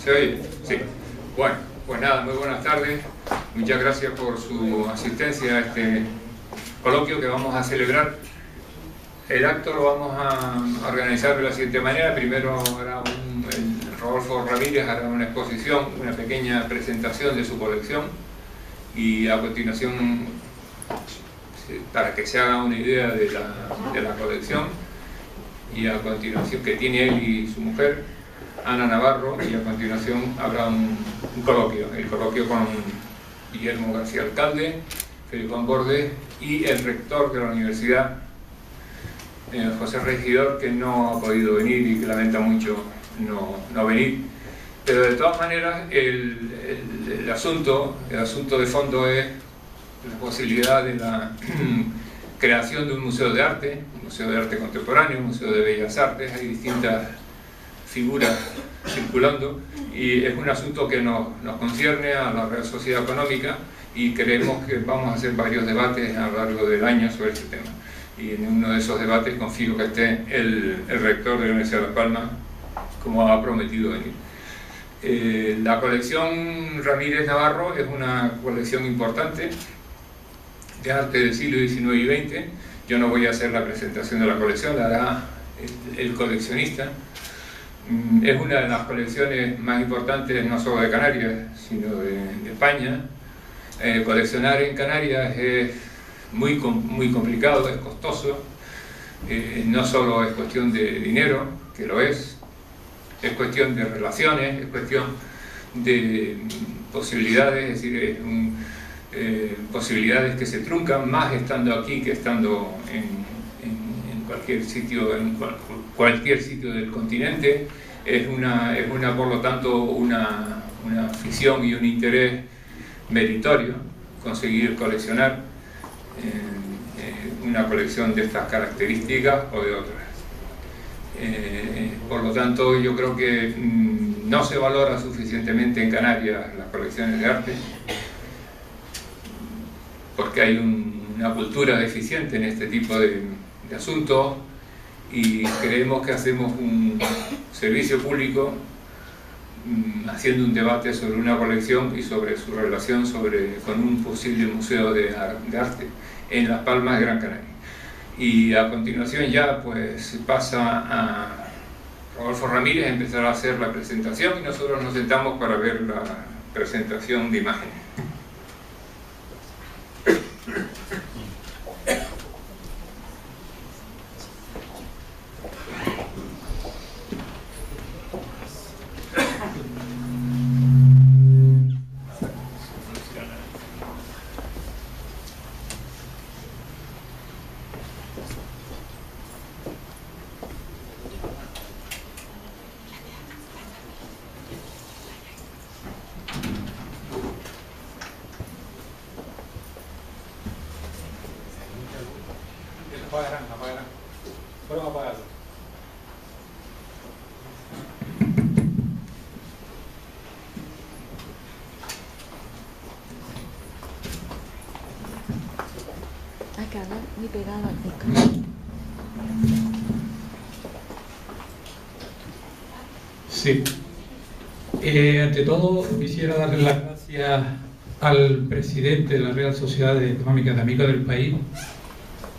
¿Se oye? Sí. Bueno, pues nada, muy buenas tardes. Muchas gracias por su asistencia a este coloquio que vamos a celebrar. El acto lo vamos a organizar de la siguiente manera. Primero Rodolfo Ramírez hará una exposición, una pequeña presentación de su colección, y a continuación, para que se haga una idea de la colección, y a continuación, que tiene él y su mujer, Ana Navarro, y a continuación habrá un coloquio, el coloquio con Guillermo García Alcalde, Felipe Juan Bordes y el rector de la universidad, José Regidor, que no ha podido venir y que lamenta mucho no venir. Pero de todas maneras el asunto de fondo es la posibilidad de la creación de un museo de arte contemporáneo, un museo de bellas artes. Hay distintas figuras circulando y es un asunto que nos concierne a la Real Sociedad Económica, y creemos que vamos a hacer varios debates a lo largo del año sobre este tema. Y en uno de esos debates confío que esté el rector de la Universidad de Las Palmas, como ha prometido venir. La colección Ramírez Navarro es una colección importante de arte del siglo XIX y XX. Yo no voy a hacer la presentación de la colección, la hará el coleccionista. Es una de las colecciones más importantes no solo de Canarias, sino de España. Coleccionar en Canarias es muy complicado, es costoso. No solo es cuestión de dinero, que lo es cuestión de relaciones, es cuestión de posibilidades, es decir, posibilidades que se truncan más estando aquí que estando en cualquier sitio del continente. Es por lo tanto una afición y un interés meritorio conseguir coleccionar una colección de estas características o de otras. Por lo tanto, yo creo que no se valora suficientemente en Canarias las colecciones de arte, porque hay una cultura deficiente en este tipo de asuntos, y creemos que hacemos un servicio público haciendo un debate sobre una colección y sobre su relación con un posible museo de arte en Las Palmas de Gran Canaria. Y a continuación ya pues pasa a Rodolfo Ramírez, empezará a hacer la presentación y nosotros nos sentamos para ver la presentación de imágenes. Apagarán. Fueron apagados. Acá, ¿no? Muy pegado al micrófono. Sí. Ante todo, quisiera darle las gracias al presidente de la Real Sociedad Económica de Amigos del País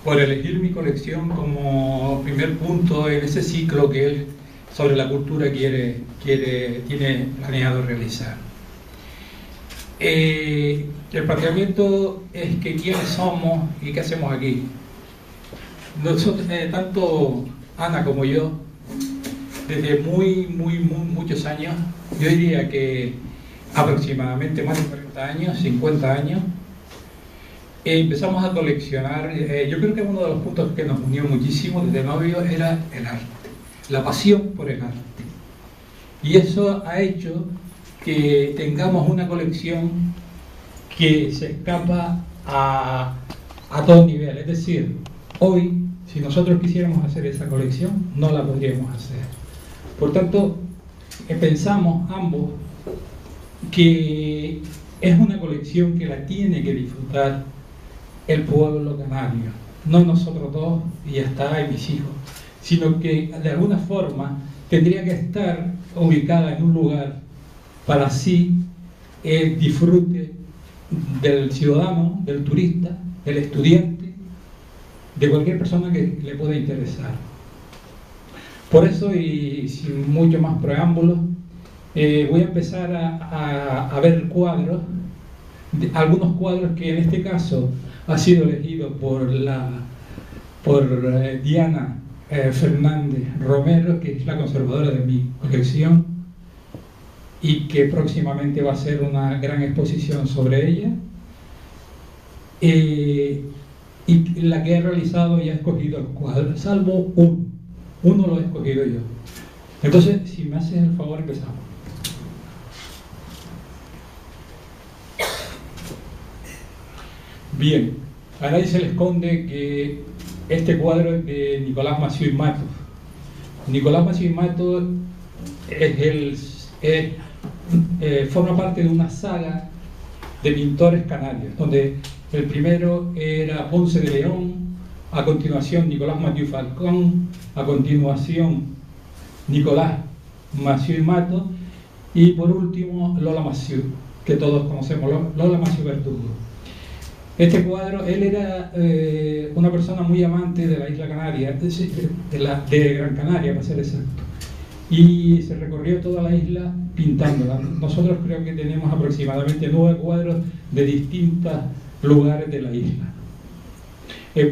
por elegir mi colección como primer punto en ese ciclo que él sobre la cultura tiene planeado realizar. El planteamiento es que quiénes somos y qué hacemos aquí. Nosotros, tanto Ana como yo, desde muchos años, yo diría que aproximadamente más de 40 años, 50 años, empezamos a coleccionar. Yo creo que uno de los puntos que nos unió muchísimo desde novio era el arte, la pasión por el arte. Y eso ha hecho que tengamos una colección que se escapa a todo nivel. Es decir, hoy, si nosotros quisiéramos hacer esa colección, no la podríamos hacer. Por tanto, pensamos ambos que es una colección que la tiene que disfrutar el pueblo canario, no nosotros dos y ya está, y mis hijos, sino que de alguna forma tendría que estar ubicada en un lugar para así disfrute del ciudadano, del turista, del estudiante, de cualquier persona que le pueda interesar. Por eso, y sin mucho más preámbulos, voy a empezar a ver cuadros, algunos cuadros que en este caso ha sido elegido por Diana Fernández Romero, que es la conservadora de mi colección, y que próximamente va a ser una gran exposición sobre ella, y la que he realizado y ha escogido el cuadro, salvo uno lo he escogido yo. Entonces, si me haces el favor, empezamos. Bien, a nadie se le esconde que este cuadro es de Nicolás Massieu y Matos. Nicolás Massieu y Matos forma parte de una saga de pintores canarios, donde el primero era Ponce de León, a continuación Nicolás Massieu Falcón, a continuación Nicolás Massieu y Matos, y por último Lola Massieu, que todos conocemos, Lola Massieu Verdugo. Este cuadro, él era una persona muy amante de la isla Canaria, de Gran Canaria para ser exacto, y se recorrió toda la isla pintándola. Nosotros creo que tenemos aproximadamente 9 cuadros de distintos lugares de la isla.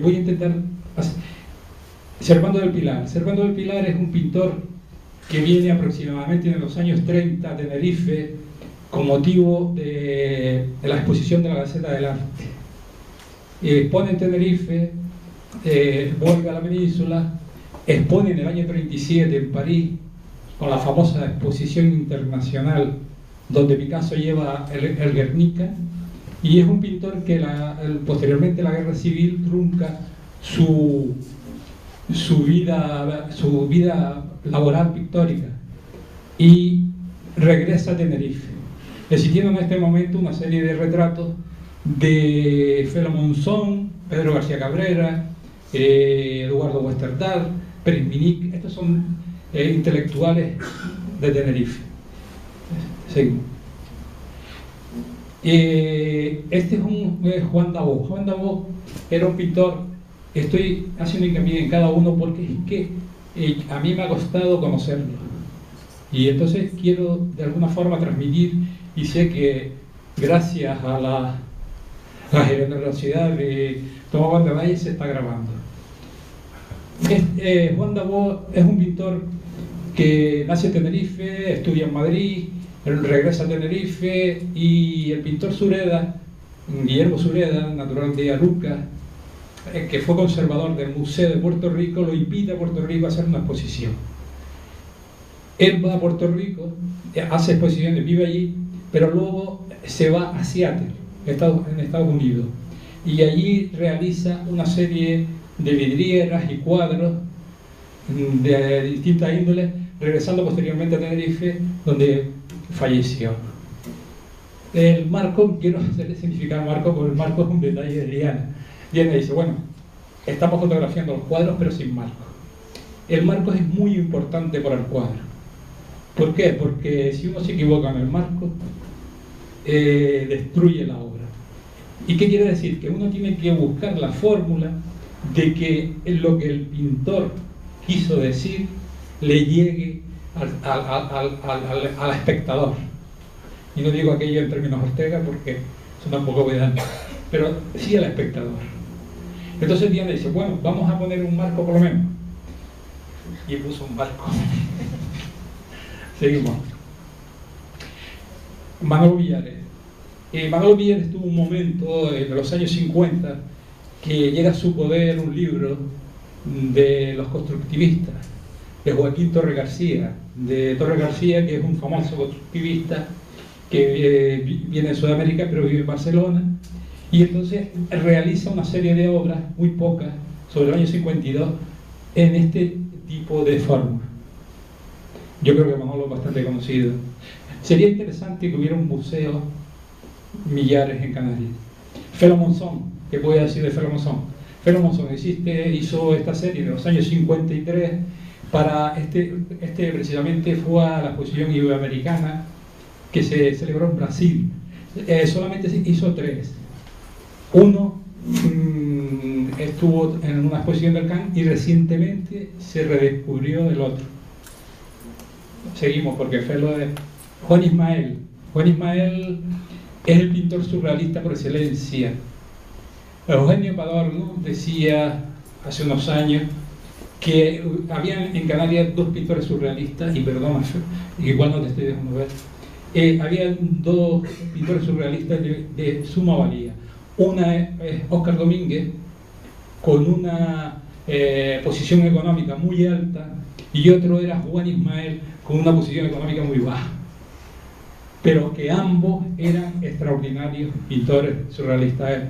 Voy a intentar hacer. Servando del Pilar. Servando del Pilar es un pintor que viene aproximadamente en los años 30 a Tenerife con motivo de la exposición de la Gaceta del Arte. Expone en Tenerife, vuelve a la península, expone en el año 37 en París con la famosa exposición internacional donde Picasso lleva el Guernica, y es un pintor que posteriormente la Guerra Civil trunca su vida laboral pictórica y regresa a Tenerife, existiendo en este momento una serie de retratos de Felo Monzón, Pedro García Cabrera, Eduardo Westerdahl, Pérez Minic. Estos son intelectuales de Tenerife. Seguimos. Este es Juan Dabó. Juan Dabó era un pintor, estoy haciendo hincapié en cada uno porque es que a mí me ha costado conocerlo, y entonces quiero de alguna forma transmitir, y sé que gracias a la generosidad de Tomás Van der Valle se está grabando. Juan Dabó es un pintor que nace en Tenerife, estudia en Madrid, regresa a Tenerife, y el pintor Sureda, Guillermo Sureda, natural de Aruca, que fue conservador del Museo de Puerto Rico, lo invita a Puerto Rico a hacer una exposición. Él va a Puerto Rico, hace exposiciones, vive allí, pero luego se va a Seattle, en Estados Unidos, y allí realiza una serie de vidrieras y cuadros de distintas índoles, regresando posteriormente a Tenerife, donde falleció. El marco, quiero significar marco, porque el marco es un detalle de Diana. Diana dice, bueno, estamos fotografiando los cuadros pero sin marco. El marco es muy importante para el cuadro. ¿Por qué? Porque si uno se equivoca en el marco, destruye la obra. ¿Y qué quiere decir? Que uno tiene que buscar la fórmula de que lo que el pintor quiso decir le llegue al espectador. Y no digo aquello en términos Ortega porque eso tampoco voy a dar, pero sí al espectador. Entonces Diana dice, bueno, vamos a poner un marco por lo menos. Y puso un marco. Seguimos. Manolo Villares. Manolo Villares tuvo un momento en los años 50 que llega a su poder un libro de los constructivistas, de Joaquín Torre García, que es un famoso constructivista que viene de Sudamérica pero vive en Barcelona, y entonces realiza una serie de obras, muy pocas, sobre el año 52, en este tipo de forma. Yo creo que Manolo es bastante conocido. Sería interesante que hubiera un museo Millares en Canarias. Felo Monzón, ¿qué voy a decir de Felo Monzón? Felo Monzón hizo esta serie de los años 53 para precisamente fue a la exposición iberoamericana que se celebró en Brasil. Solamente se hizo 3. Uno estuvo en una exposición del CAN y recientemente se redescubrió el otro. Seguimos porque fue lo de Juan Ismael. Juan Ismael es el pintor surrealista por excelencia. Eugenio Padorno decía hace unos años que habían en Canarias 2 pintores surrealistas, y perdona, igual no te estoy dejando ver, había 2 pintores surrealistas de suma valía. Una es Óscar Domínguez, con una posición económica muy alta, y otro era Juan Ismael, con una posición económica muy baja. Pero que ambos eran extraordinarios pintores surrealistas.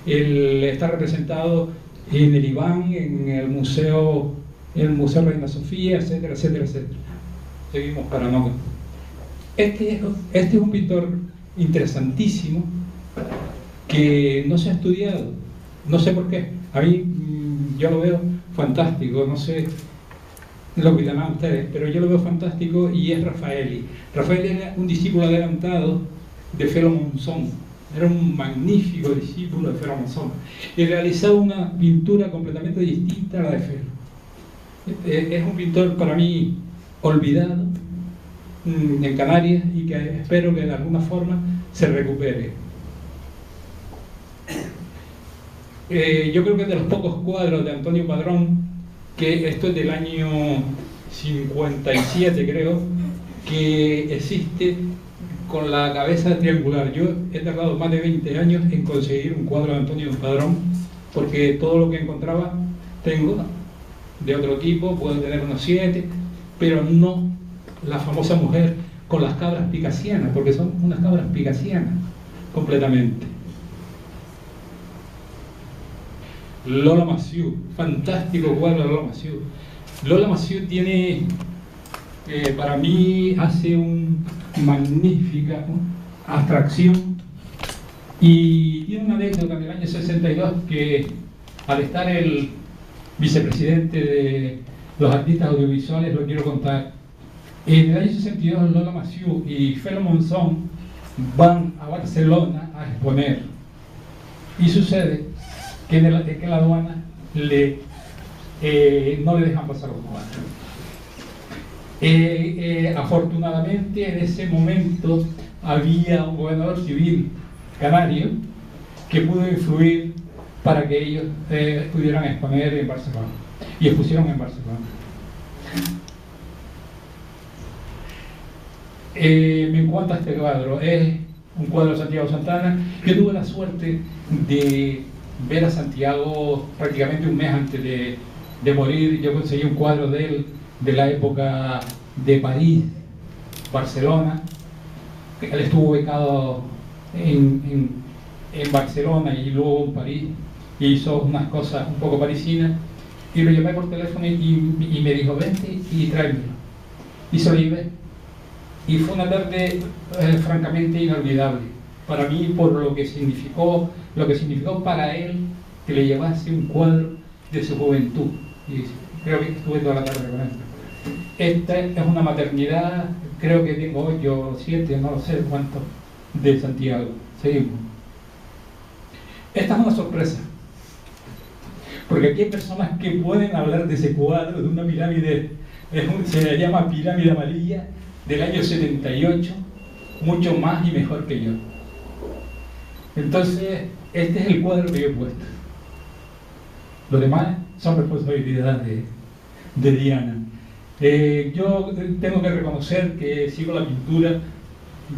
Él está representado en el Iván, en el Museo Reina Sofía, etcétera, etcétera, etcétera. Seguimos para no... Este es un pintor interesantísimo que no se ha estudiado, no sé por qué. A mí yo lo veo fantástico, no sé lo que llaman ustedes, pero yo lo veo fantástico, y es Raffaelli. Raffaelli era un discípulo adelantado de Felo Monzón, era un magnífico discípulo de Felo Monzón, y realizaba una pintura completamente distinta a la de Felo. Es un pintor para mí olvidado en Canarias, y que espero que de alguna forma se recupere. Yo creo que es de los pocos cuadros de Antonio Padrón, que esto es del año 57 creo, que existe con la cabeza triangular. Yo he tardado más de 20 años en conseguir un cuadro de Antonio Padrón, porque todo lo que encontraba tengo de otro tipo, puedo tener unos 7, pero no la famosa mujer con las cabras picasianas, porque son unas cabras picasianas completamente. Lola Massieu, fantástico cuadro de Lola Massieu. Lola Massieu tiene, para mí, hace una magnífica abstracción, y tiene una anécdota del año 62 que, al estar el vicepresidente de los artistas audiovisuales, lo quiero contar. En el año 62 Lola Massieu y Felo Monzón van a Barcelona a exponer, y sucede que en la aduana no le dejan pasar los cuadros. Afortunadamente en ese momento había un gobernador civil canario que pudo influir para que ellos pudieran exponer en Barcelona, y expusieron en Barcelona. Me encanta este cuadro, es un cuadro de Santiago Santana. Yo tuve la suerte de ver a Santiago prácticamente un mes antes de morir. Yo conseguí un cuadro de él de la época de París, Barcelona. Él estuvo becado en Barcelona y luego en París, y hizo unas cosas un poco parisinas, y lo llamé por teléfono y me dijo: vente y tráemelo. Y se lo llevé, y fue una tarde francamente inolvidable para mí, por lo que significó para él que le llevase un cuadro de su juventud, y creo que estuve toda la tarde con él. Esta es una maternidad, creo que tengo 8 o 7, no lo sé cuánto, de Santiago. Seguimos. Esta es una sorpresa, porque aquí hay personas que pueden hablar de ese cuadro, de una pirámide, se le llama pirámide amarilla, del año 78, mucho más y mejor que yo. Entonces, este es el cuadro que yo he puesto. Lo demás son responsabilidad de Diana. Yo tengo que reconocer que sigo la pintura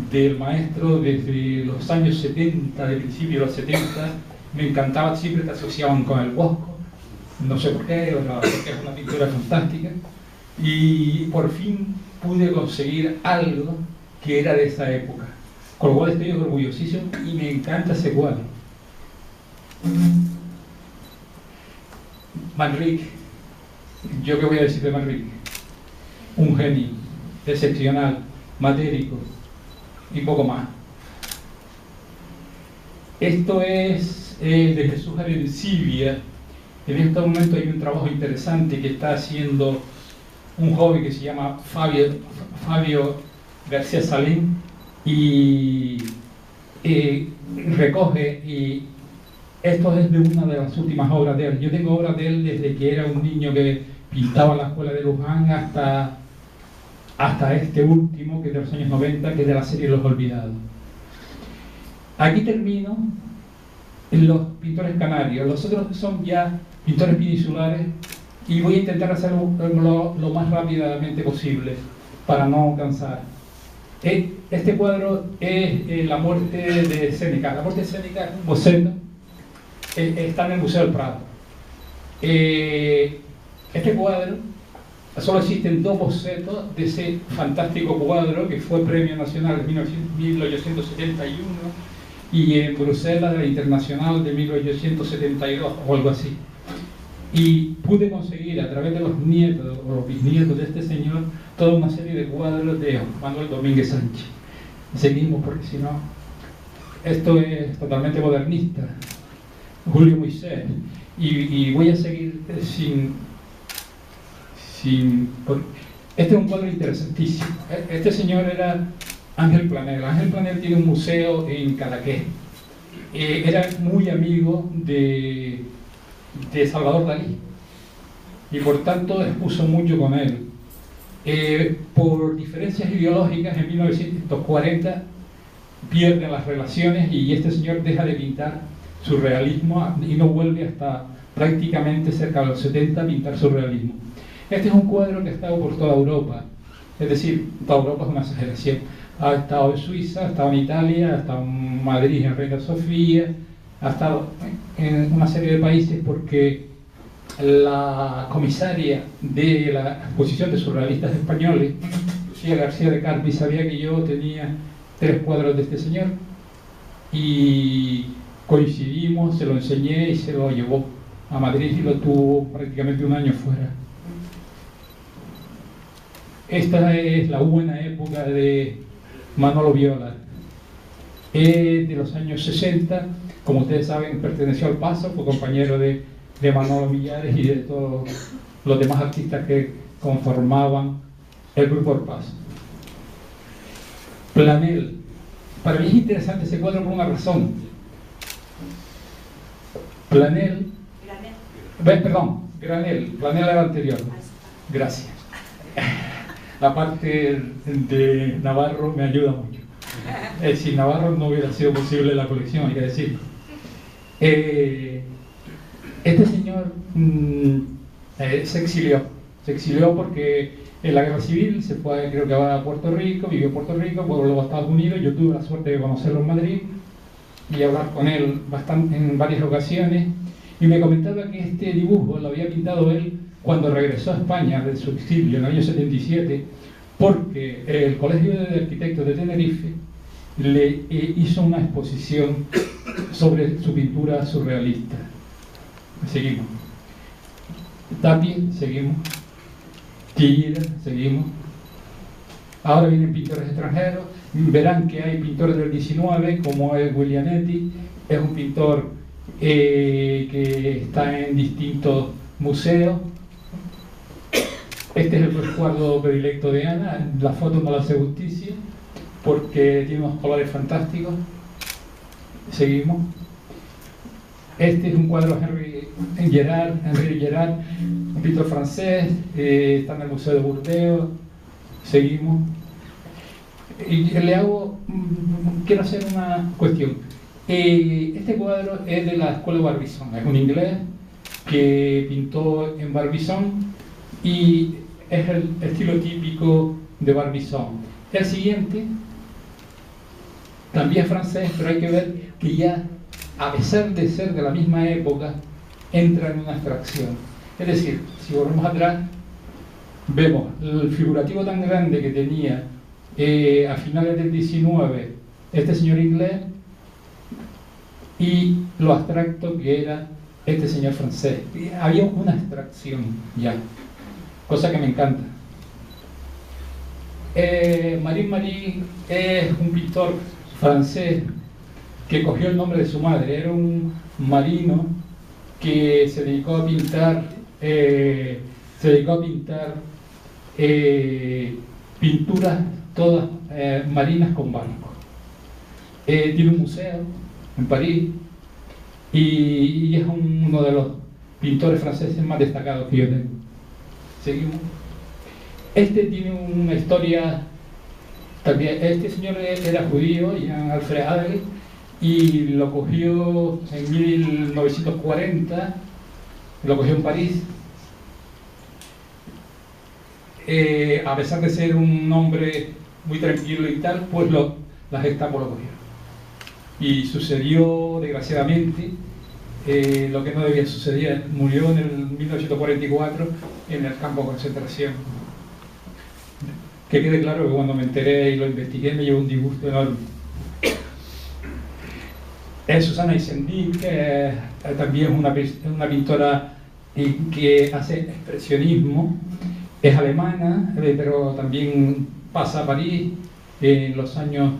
del maestro desde los años 70, de principio de los 70. Me encantaba, siempre te asociaban con el Bosco, no sé por qué, porque es una pintura fantástica, y por fin pude conseguir algo que era de esa época, con lo cual estoy orgullosísimo y me encanta ese cuadro. Manrique, ¿yo qué voy a decir de Manrique? Un genio, excepcional, matérico y poco más. Esto es de Jesús Arencibia. En este momento hay un trabajo interesante que está haciendo un joven que se llama Fabio García Salín, y recoge, y esto es de una de las últimas obras de él. Yo tengo obras de él desde que era un niño que pintaba en la escuela de Luján hasta este último, que es de los años 90, que es de la serie Los Olvidados. Aquí termino en los pintores canarios. Los otros son ya pintores peninsulares y voy a intentar hacerlo lo más rápidamente posible para no cansar. Este cuadro es La muerte de Séneca. La muerte de Séneca es un boceto, está en el Museo del Prado. Este cuadro, solo existen 2 bocetos de ese fantástico cuadro que fue Premio Nacional de 1871 y en Bruselas de la Internacional de 1872 o algo así. Y pude conseguir a través de los nietos o los bisnietos de este señor toda una serie de cuadros de Manuel Domínguez Sánchez. Seguimos porque si no, esto es totalmente modernista. Julio Moisés. Y voy a seguir este es un cuadro interesantísimo. Este señor era Ángel Planel. Ángel Planel tiene un museo en Cadaqués. Era muy amigo de Salvador Dalí y por tanto expuso mucho con él. Por diferencias ideológicas en 1940 pierden las relaciones y este señor deja de pintar surrealismo y no vuelve hasta prácticamente cerca de los 70 a pintar surrealismo. Este es un cuadro que ha estado por toda Europa, es decir, toda Europa es una exageración. Ha estado en Suiza, ha estado en Italia, ha estado en Madrid, en Reina Sofía, ha estado en una serie de países porque la comisaria de la exposición de surrealistas españoles, Lucía García de Carpi, sabía que yo tenía 3 cuadros de este señor y coincidimos, se lo enseñé y se lo llevó a Madrid y lo tuvo prácticamente un año fuera. Esta es la buena época de Manolo Viola. De los años 60, como ustedes saben, perteneció al Paso, fue compañero de Manolo Millares y de todos los demás artistas que conformaban el grupo El Paso. Planel. Para mí es interesante ese cuadro por una razón. Planel. Granel era el anterior. Gracias. La parte de Navarro me ayuda mucho. Sin Navarro no hubiera sido posible la colección, hay que decirlo. Este señor se exilió porque en la guerra civil se fue, creo que a Puerto Rico, vivió en Puerto Rico, luego a Estados Unidos. Yo tuve la suerte de conocerlo en Madrid y hablar con él en varias ocasiones, y me comentaba que este dibujo lo había pintado él cuando regresó a España de su exilio en el año 77, porque el Colegio de Arquitectos de Tenerife le hizo una exposición sobre su pintura surrealista. Seguimos. Tapi, seguimos. Tira, seguimos. Ahora vienen pintores extranjeros. Verán que hay pintores del 19, como es Guglianetti, es un pintor que está en distintos museos. Este es el resguardo predilecto de Ana. La foto no la hace justicia porque tiene unos colores fantásticos. Seguimos. Este es un cuadro de Henri Gerard, un pintor francés, está en el Museo de Burdeos. Seguimos. Y quiero hacer una cuestión. Este cuadro es de la escuela Barbizon, es un inglés que pintó en Barbizon y es el estilo típico de Barbizon. El siguiente también es francés, pero hay que ver que ya, a pesar de ser de la misma época, entra en una abstracción. Es decir, si volvemos atrás, vemos el figurativo tan grande que tenía a finales del 19 este señor inglés y lo abstracto que era este señor francés. Había una abstracción ya, cosa que me encanta. Marie Marie es un pintor francés que cogió el nombre de su madre. Era un marino que se dedicó a pintar pinturas todas marinas con barcos. Tiene un museo en París y es uno de los pintores franceses más destacados que yo tengo. Seguimos. Este tiene una historia también. Este señor era judío, Jean Alfred Adler, y lo cogió en 1940, lo cogió en París. A pesar de ser un hombre muy tranquilo y tal, pues la Gestapo lo cogió. Y sucedió, desgraciadamente, lo que no debía suceder. Murió en el 1944 en el campo de concentración. Que quede claro que cuando me enteré y lo investigué me llevó un disgusto enorme. Susana Isendik también es una pintora que hace expresionismo. Es alemana, pero también pasa a París en los años,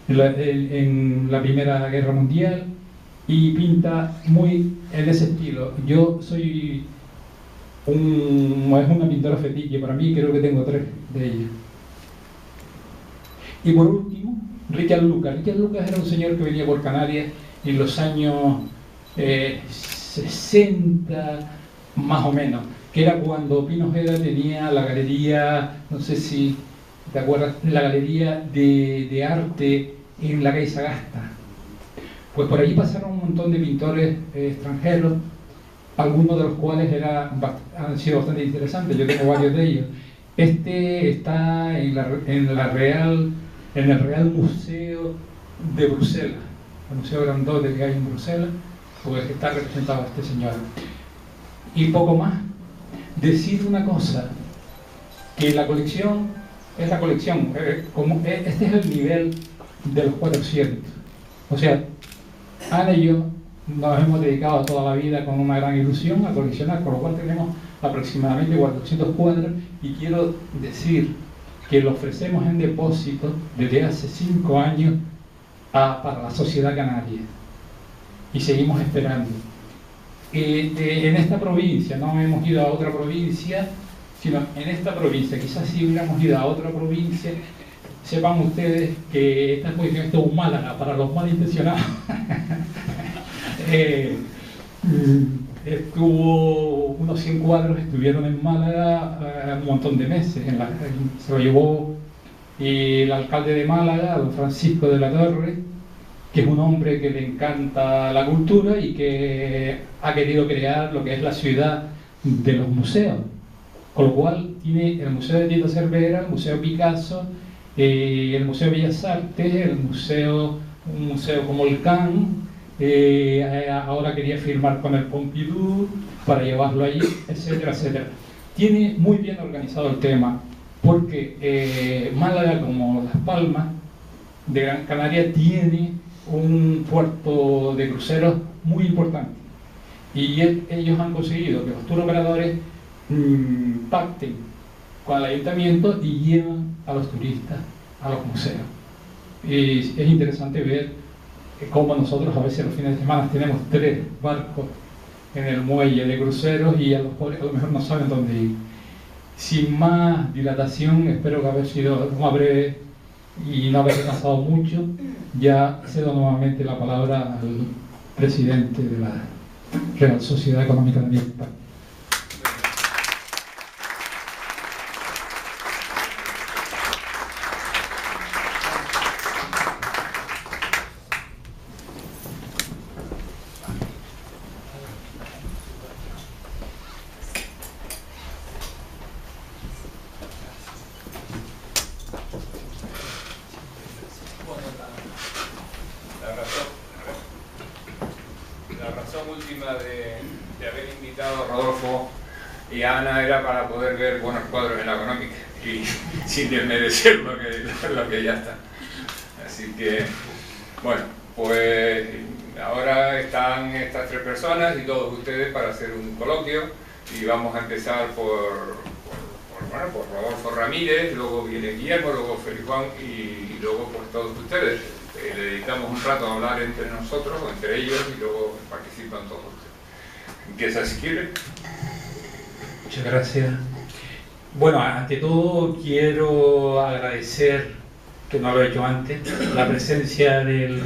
en la Primera Guerra Mundial, y pinta muy en ese estilo. Yo soy es una pintora fetiche para mí, creo que tengo 3 de ellas. Y por último, Richard Lucas. Richard Lucas era un señor que venía por Canarias en los años 60, más o menos, que era cuando Pino Ojeda tenía la galería, no sé si te acuerdas, la galería de arte en la calle Sagasta. Pues por allí pasaron un montón de pintores extranjeros, algunos de los cuales han sido bastante interesantes. Yo tengo varios de ellos. Este está en el Real Museo de Bruselas, el museo grandote que hay en Bruselas, pues está representado este señor. Y poco más. Decir una cosa, que la colección es la colección, este es el nivel de los 400. O sea, Ana y yo nos hemos dedicado toda la vida con una gran ilusión a coleccionar, por lo cual tenemos aproximadamente 400 cuadros, y quiero decir que lo ofrecemos en depósito desde hace 5 años para la sociedad canaria, y seguimos esperando. En esta provincia, no hemos ido a otra provincia, sino en esta provincia. Quizás si hubiéramos ido a otra provincia, sepan ustedes que esta exposición estuvo en Málaga, para los malintencionados. Estuvo unos 100 cuadros, estuvieron en Málaga un montón de meses. Se lo llevó el alcalde de Málaga, don Francisco de la Torre, que es un hombre que le encanta la cultura y que ha querido crear lo que es la ciudad de los museos. Con lo cual tiene el Museo de Tito Cervera, el Museo Picasso, el Museo Bellas Artes, un museo como el CAN, ahora quería firmar con el Pompidou para llevarlo allí, etcétera, etcétera. Tiene muy bien organizado el tema, porque Málaga, como Las Palmas de Gran Canaria, tiene un puerto de cruceros muy importante, y ellos han conseguido que los tour operadores pacten con el ayuntamiento y llevan a los turistas a los museos. Y es interesante ver cómo nosotros a veces los fines de semana tenemos 3 barcos en el muelle de cruceros y a los pobres a lo mejor no saben dónde ir. Sin más dilatación, espero que haber sido más breve y no haber pasado mucho. Ya cedo nuevamente la palabra al presidente de la Real Sociedad Económica de España. La razón última de haber invitado a Rodolfo y a Ana era para poder ver buenos cuadros en la Económica y sin desmerecer lo que ya está. Así que, bueno, pues ahora están estas 3 personas y todos ustedes para hacer un coloquio, y vamos a empezar por Rodolfo Ramírez, luego viene Guillermo, luego Félix Juan y luego pues todos ustedes. Le dedicamos un rato a hablar entre nosotros o entre ellos y luego participan todos ustedes. Empieza si quiere. Muchas gracias. Bueno, ante todo quiero agradecer que no lo he hecho antes, la presencia del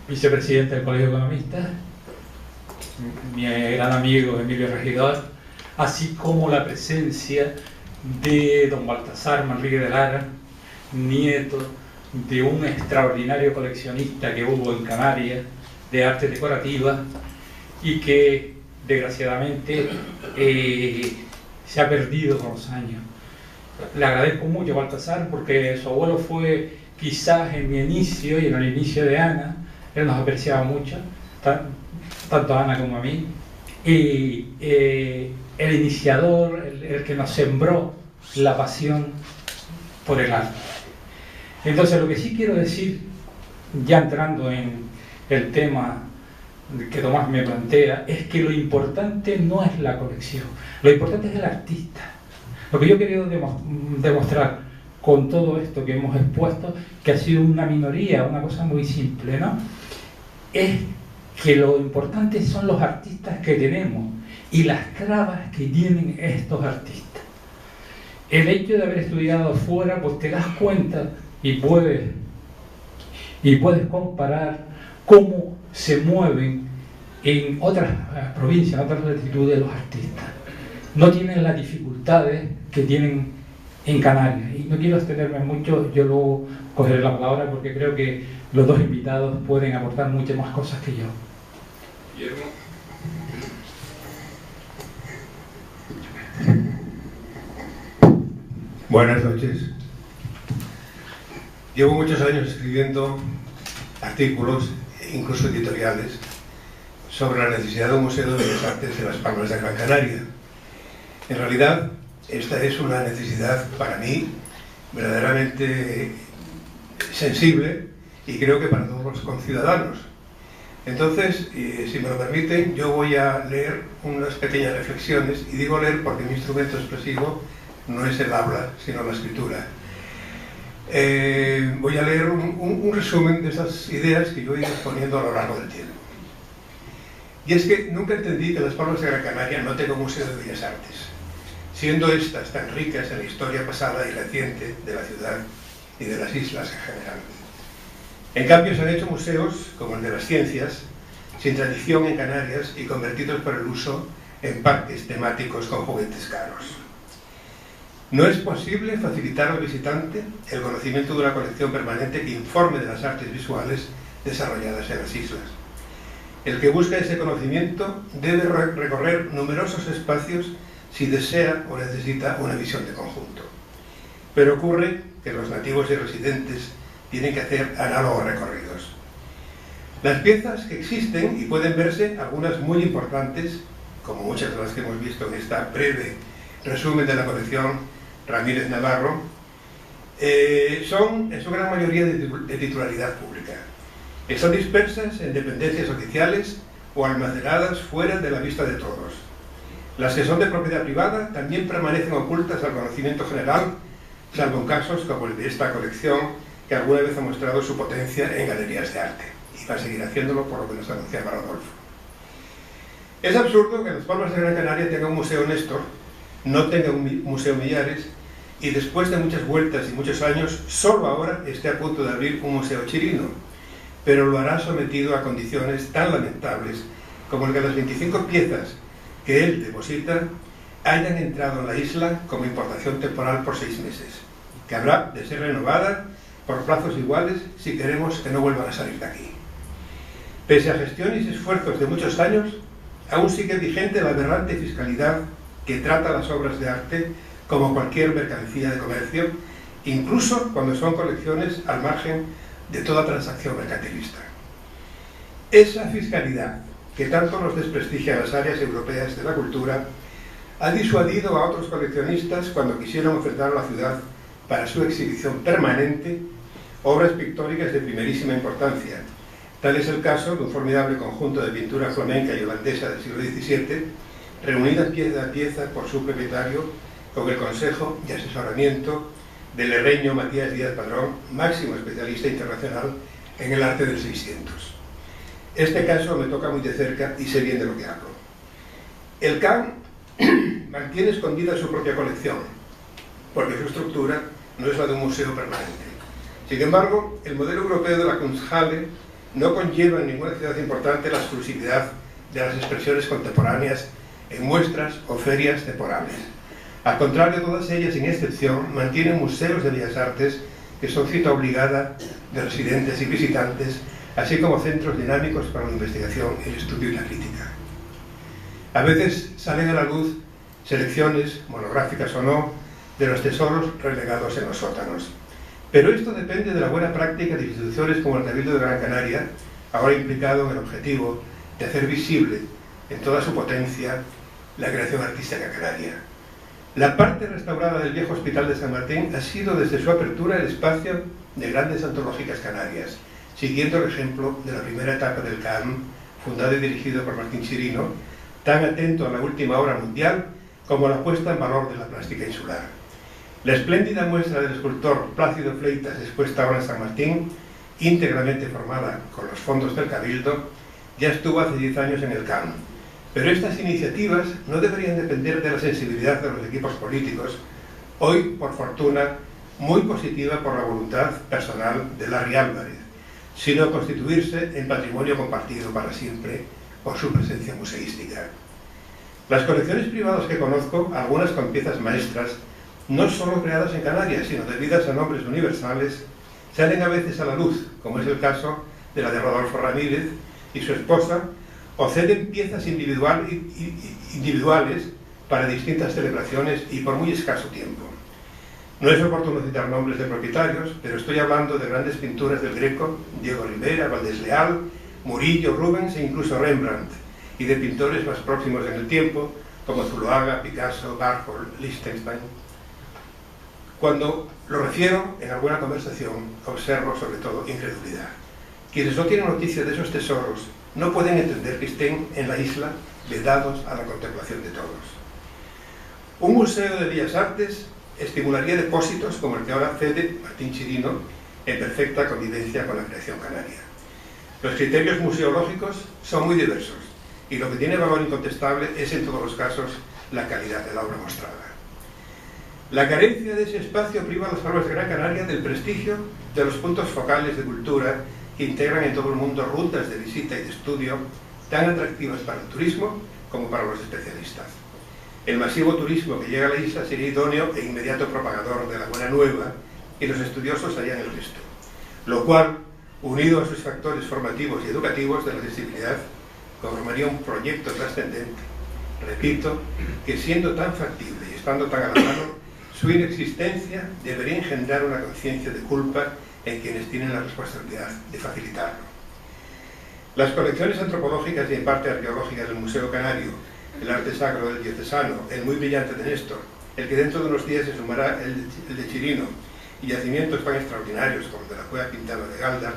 vicepresidente del Colegio de Economistas, mi gran amigo Emilio Regidor, así como la presencia de don Baltasar Manrique de Lara, nieto de un extraordinario coleccionista que hubo en Canarias de arte decorativa y que desgraciadamente se ha perdido con los años. Le agradezco mucho a Baltasar porque su abuelo fue quizás en mi inicio y en el inicio de Ana. Él nos apreciaba mucho, tanto a Ana como a mí, y el iniciador, el que nos sembró la pasión por el arte. Entonces, lo que sí quiero decir, ya entrando en el tema que Tomás me plantea, es que lo importante no es la colección, lo importante es el artista. Lo que yo he querido demostrar con todo esto que hemos expuesto, que ha sido una minoría, una cosa muy simple, ¿no?, es que lo importante son los artistas que tenemos y las trabas que tienen estos artistas. El hecho de haber estudiado fuera, pues te das cuenta y puedes comparar cómo se mueven en otras provincias, en otras latitudes los artistas. No tienen las dificultades que tienen en Canarias. Y no quiero extenderme mucho, yo luego cogeré la palabra porque creo que los dos invitados pueden aportar muchas más cosas que yo. Guillermo. Buenas noches. Llevo muchos años escribiendo artículos, incluso editoriales, sobre la necesidad de un museo de Bellas Artes en Las Palmas de Gran Canaria. En realidad, esta es una necesidad para mí verdaderamente sensible y creo que para todos los conciudadanos. Entonces, si me lo permiten, yo voy a leer unas pequeñas reflexiones, y digo leer porque mi instrumento expresivo no es el habla, sino la escritura. Voy a leer un resumen de esas ideas que yo he ido exponiendo a lo largo del tiempo. Y es que nunca entendí que Las Palmas de Gran Canaria no tenga un museo de Bellas Artes, siendo estas tan ricas en la historia pasada y reciente de la ciudad y de las islas en general. En cambio, se han hecho museos, como el de las ciencias, sin tradición en Canarias y convertidos por el uso en parques temáticos con juguetes caros. No es posible facilitar al visitante el conocimiento de una colección permanente que informe de las artes visuales desarrolladas en las islas. El que busca ese conocimiento debe recorrer numerosos espacios si desea o necesita una visión de conjunto. Pero ocurre que los nativos y residentes tienen que hacer análogos recorridos. Las piezas que existen, y pueden verse algunas muy importantes, como muchas de las que hemos visto en esta breve resumen de la colección Ramírez Navarro, son en su gran mayoría de titularidad pública. Están dispersas en dependencias oficiales o almacenadas fuera de la vista de todos. Las que son de propiedad privada también permanecen ocultas al conocimiento general, salvo en casos como el de esta colección, que alguna vez ha mostrado su potencia en galerías de arte, y va a seguir haciéndolo por lo que nos anunciaba Rodolfo. Es absurdo que Las Palmas de Gran Canaria tenga un museo Néstor, no tenga un museo Millares, y después de muchas vueltas y muchos años, solo ahora esté a punto de abrir un museo chilino, pero lo hará sometido a condiciones tan lamentables como el que las 25 piezas que él deposita hayan entrado en la isla como importación temporal por 6 meses, que habrá de ser renovada por plazos iguales si queremos que no vuelvan a salir de aquí. Pese a gestiones y esfuerzos de muchos años, aún sigue vigente la aberrante fiscalidad que trata las obras de arte como cualquier mercancía de comercio, incluso cuando son colecciones al margen de toda transacción mercantilista. Esa fiscalidad, que tanto nos desprestigia en las áreas europeas de la cultura, ha disuadido a otros coleccionistas cuando quisieron ofertar a la ciudad para su exhibición permanente obras pictóricas de primerísima importancia. Tal es el caso de un formidable conjunto de pintura flamenca y holandesa del siglo XVII, reunidas pieza a pieza por su propietario con el consejo y asesoramiento del herreño Matías Díaz Padrón, máximo especialista internacional en el arte del 600. Este caso me toca muy de cerca y sé bien de lo que hablo. El CAN mantiene escondida su propia colección, porque su estructura no es la de un museo permanente, Sin embargo, el modelo europeo de la Kunsthalle no conlleva en ninguna ciudad importante la exclusividad de las expresiones contemporáneas en muestras o ferias temporales. Al contrario, todas ellas, sin excepción, mantienen museos de bellas artes que son cita obligada de residentes y visitantes, así como centros dinámicos para la investigación, el estudio y la crítica. A veces salen a la luz selecciones, monográficas o no, de los tesoros relegados en los sótanos. Pero esto depende de la buena práctica de instituciones como el Cabildo de Gran Canaria, ahora implicado en el objetivo de hacer visible en toda su potencia la creación artística canaria. La parte restaurada del viejo Hospital de San Martín ha sido desde su apertura el espacio de grandes antológicas canarias, siguiendo el ejemplo de la primera etapa del CAM, fundado y dirigido por Martín Chirino, tan atento a la última obra mundial como a la puesta en valor de la plástica insular. La espléndida muestra del escultor Plácido Fleitas, expuesta ahora en San Martín, íntegramente formada con los fondos del Cabildo, ya estuvo hace 10 años en el CAM. Pero estas iniciativas no deberían depender de la sensibilidad de los equipos políticos, hoy, por fortuna, muy positiva por la voluntad personal de Larry Álvarez, sino constituirse en patrimonio compartido para siempre por su presencia museística. Las colecciones privadas que conozco, algunas con piezas maestras, no solo creadas en Canarias, sino debidas a nombres universales, salen a veces a la luz, como es el caso de la de Rodolfo Ramírez y su esposa, o ceden piezas individuales para distintas celebraciones y por muy escaso tiempo. No es oportuno citar nombres de propietarios, pero estoy hablando de grandes pinturas del Greco, Diego Rivera, Valdés Leal, Murillo, Rubens e incluso Rembrandt, y de pintores más próximos en el tiempo, como Zuloaga, Picasso, Warhol, Lichtenstein. Cuando lo refiero en alguna conversación, observo sobre todo incredulidad. Quienes no tienen noticia de esos tesoros no pueden entender que estén en la isla vedados a la contemplación de todos. Un museo de bellas artes estimularía depósitos como el que ahora cede Martín Chirino en perfecta convivencia con la creación canaria. Los criterios museológicos son muy diversos y lo que tiene valor incontestable es en todos los casos la calidad de la obra mostrada. La carencia de ese espacio priva a las obras de Gran Canaria del prestigio de los puntos focales de cultura que integran en todo el mundo rutas de visita y de estudio tan atractivas para el turismo como para los especialistas. El masivo turismo que llega a la isla sería idóneo e inmediato propagador de la buena nueva y los estudiosos harían el resto, lo cual, unido a sus factores formativos y educativos de la accesibilidad, conformaría un proyecto trascendente. Repito, que siendo tan factible y estando tan a la mano, su inexistencia debería engendrar una conciencia de culpa en quienes tienen la responsabilidad de facilitarlo. Las colecciones antropológicas y en parte arqueológicas del Museo Canario, el arte sacro del diocesano, el muy brillante de Néstor, el que dentro de unos días se sumará el de Chirino, y yacimientos tan extraordinarios como el de la Cueva Pintada de Galdar,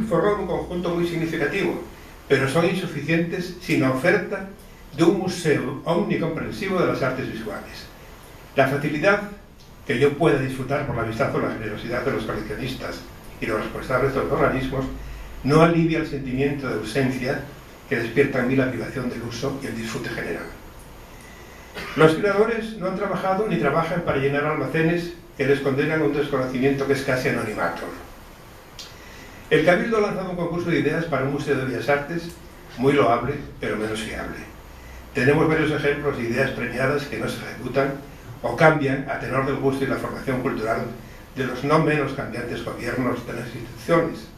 forman un conjunto muy significativo, pero son insuficientes sin la oferta de un museo omnicomprensivo de las artes visuales. La facilidad que yo pueda disfrutar por la amistad o la generosidad de los coleccionistas y los responsables de los organismos no alivia el sentimiento de ausencia que despierta en mí la privación del uso y el disfrute general. Los creadores no han trabajado ni trabajan para llenar almacenes que les condenan a un desconocimiento que es casi anonimato. El Cabildo ha lanzado un concurso de ideas para un museo de bellas artes muy loable, pero menos fiable. Tenemos varios ejemplos de ideas premiadas que no se ejecutan o cambian a tenor del gusto y la formación cultural de los no menos cambiantes gobiernos de las instituciones,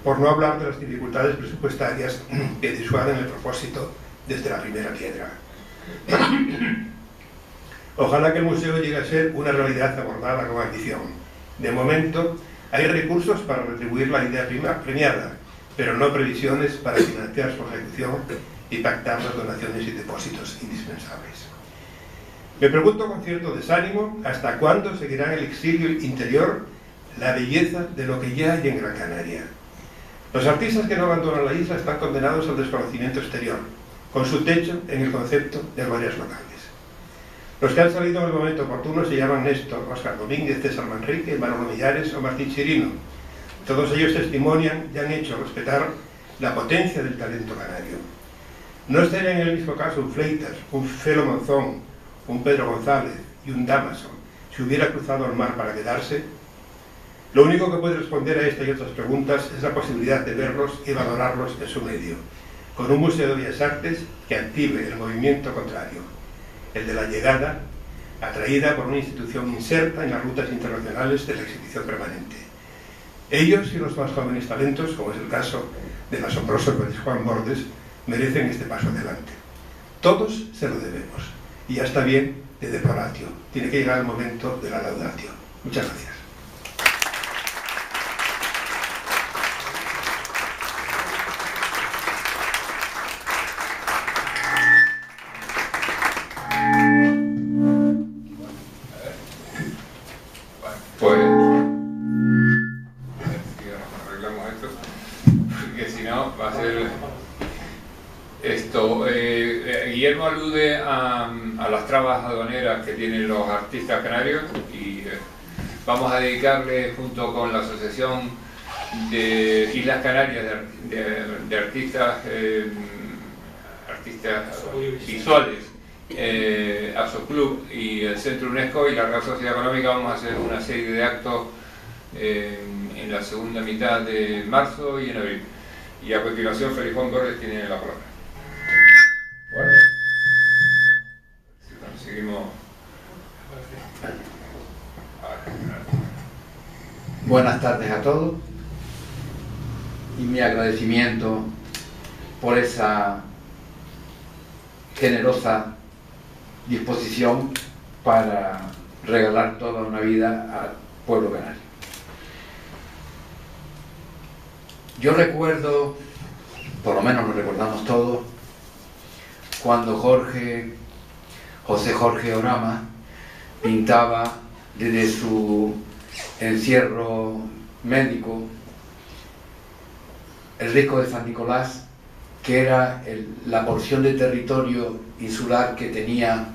por no hablar de las dificultades presupuestarias que disuaden el propósito desde la primera piedra. Ojalá que el museo llegue a ser una realidad abordada con ambición. De momento, hay recursos para retribuir la idea premiada, pero no previsiones para financiar su ejecución y pactar las donaciones y depósitos indispensables. Me pregunto con cierto desánimo hasta cuándo seguirá en el exilio interior la belleza de lo que ya hay en Gran Canaria. Los artistas que no abandonan la isla están condenados al desconocimiento exterior, con su techo en el concepto de glorias locales. Los que han salido en el momento oportuno se llaman Néstor, Óscar Domínguez, César Manrique, Manolo Millares o Martín Chirino. Todos ellos testimonian y han hecho respetar la potencia del talento canario. No estaría en el mismo caso un Fleitas, un Felo Monzón, un Pedro González y un Dámaso si hubiera cruzado el mar para quedarse. Lo único que puede responder a esta y otras preguntas es la posibilidad de verlos y valorarlos en su medio, con un museo de bellas artes que active el movimiento contrario, el de la llegada, atraída por una institución inserta en las rutas internacionales de la exhibición permanente. Ellos y los más jóvenes talentos, como es el caso del asombroso Juan Bordes, merecen este paso adelante. Todos se lo debemos, y ya está bien de deploratio. Tiene que llegar el momento de la laudatio. Muchas gracias. Pues, si arreglamos esto, porque si no va a ser esto. Guillermo alude a las trabas aduaneras que tienen los artistas canarios y vamos a dedicarle, junto con la Asociación de Islas Canarias de artistas visuales, ASOClub y el Centro UNESCO y la Real Sociedad Económica, vamos a hacer una serie de actos en la segunda mitad de marzo y en abril. Y a continuación Félix Juan Bordes tiene la palabra. Bueno, si conseguimos... Buenas tardes a todos y mi agradecimiento por esa generosa disposición para regalar toda una vida al pueblo canario. Yo recuerdo, por lo menos lo recordamos todos, cuando José Jorge Orama pintaba desde su encierro médico el Risco de San Nicolás, que era la porción de territorio insular que tenía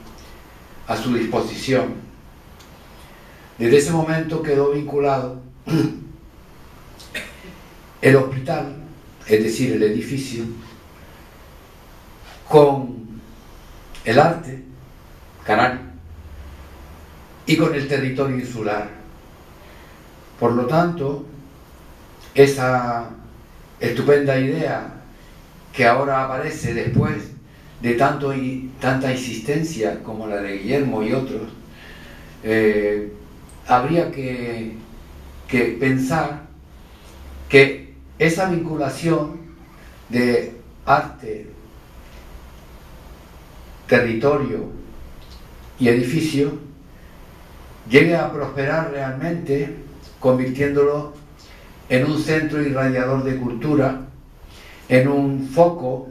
a su disposición. Desde ese momento quedó vinculado el hospital, es decir, el edificio, con el arte canario y con el territorio insular. Por lo tanto, esa estupenda idea que ahora aparece después de tanta insistencia como la de Guillermo y otros, habría que pensar que esa vinculación de arte, territorio y edificio llegue a prosperar realmente, convirtiéndolo en un centro irradiador de cultura, en un foco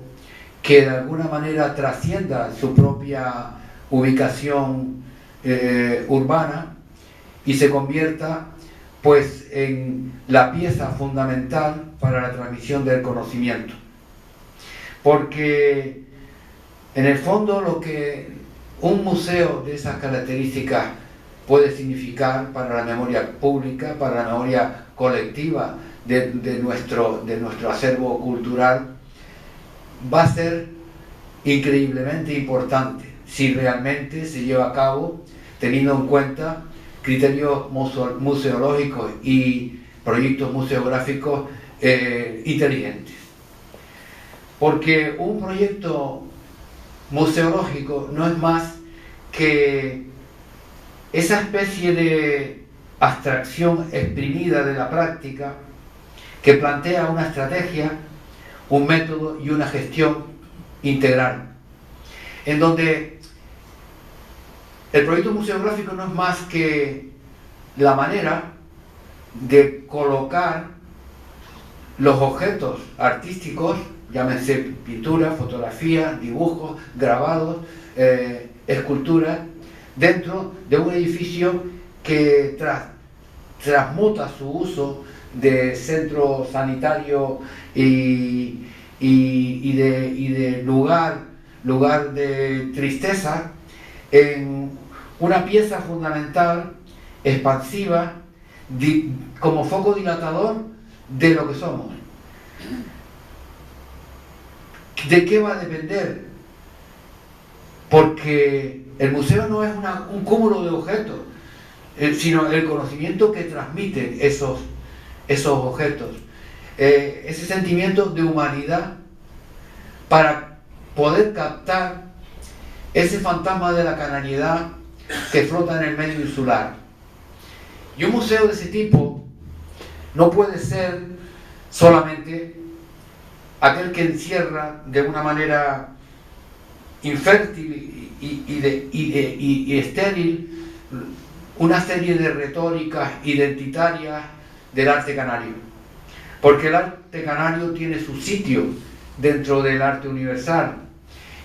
que de alguna manera trascienda su propia ubicación urbana y se convierta pues en la pieza fundamental para la transmisión del conocimiento. Porque en el fondo lo que un museo de esas características puede significar para la memoria pública, para la memoria colectiva de nuestro acervo cultural, va a ser increíblemente importante si realmente se lleva a cabo teniendo en cuenta criterios museológicos y proyectos museográficos inteligentes. Porque un proyecto museológico no es más que esa especie de abstracción exprimida de la práctica que plantea una estrategia, un método y una gestión integral, en donde el proyecto museográfico no es más que la manera de colocar los objetos artísticos, llámense pintura, fotografía, dibujos, grabados, esculturas, dentro de un edificio que transmuta su uso de centro sanitario y de lugar de tristeza en una pieza fundamental, expansiva, como foco dilatador de lo que somos. ¿De qué va a depender? Porque el museo no es un cúmulo de objetos. sino el conocimiento que transmiten esos objetos. Ese sentimiento de humanidad para poder captar ese fantasma de la canariedad que flota en el medio insular. Y un museo de ese tipo no puede ser solamente aquel que encierra de una manera infértil y estéril una serie de retóricas identitarias del arte canario, porque el arte canario tiene su sitio dentro del arte universal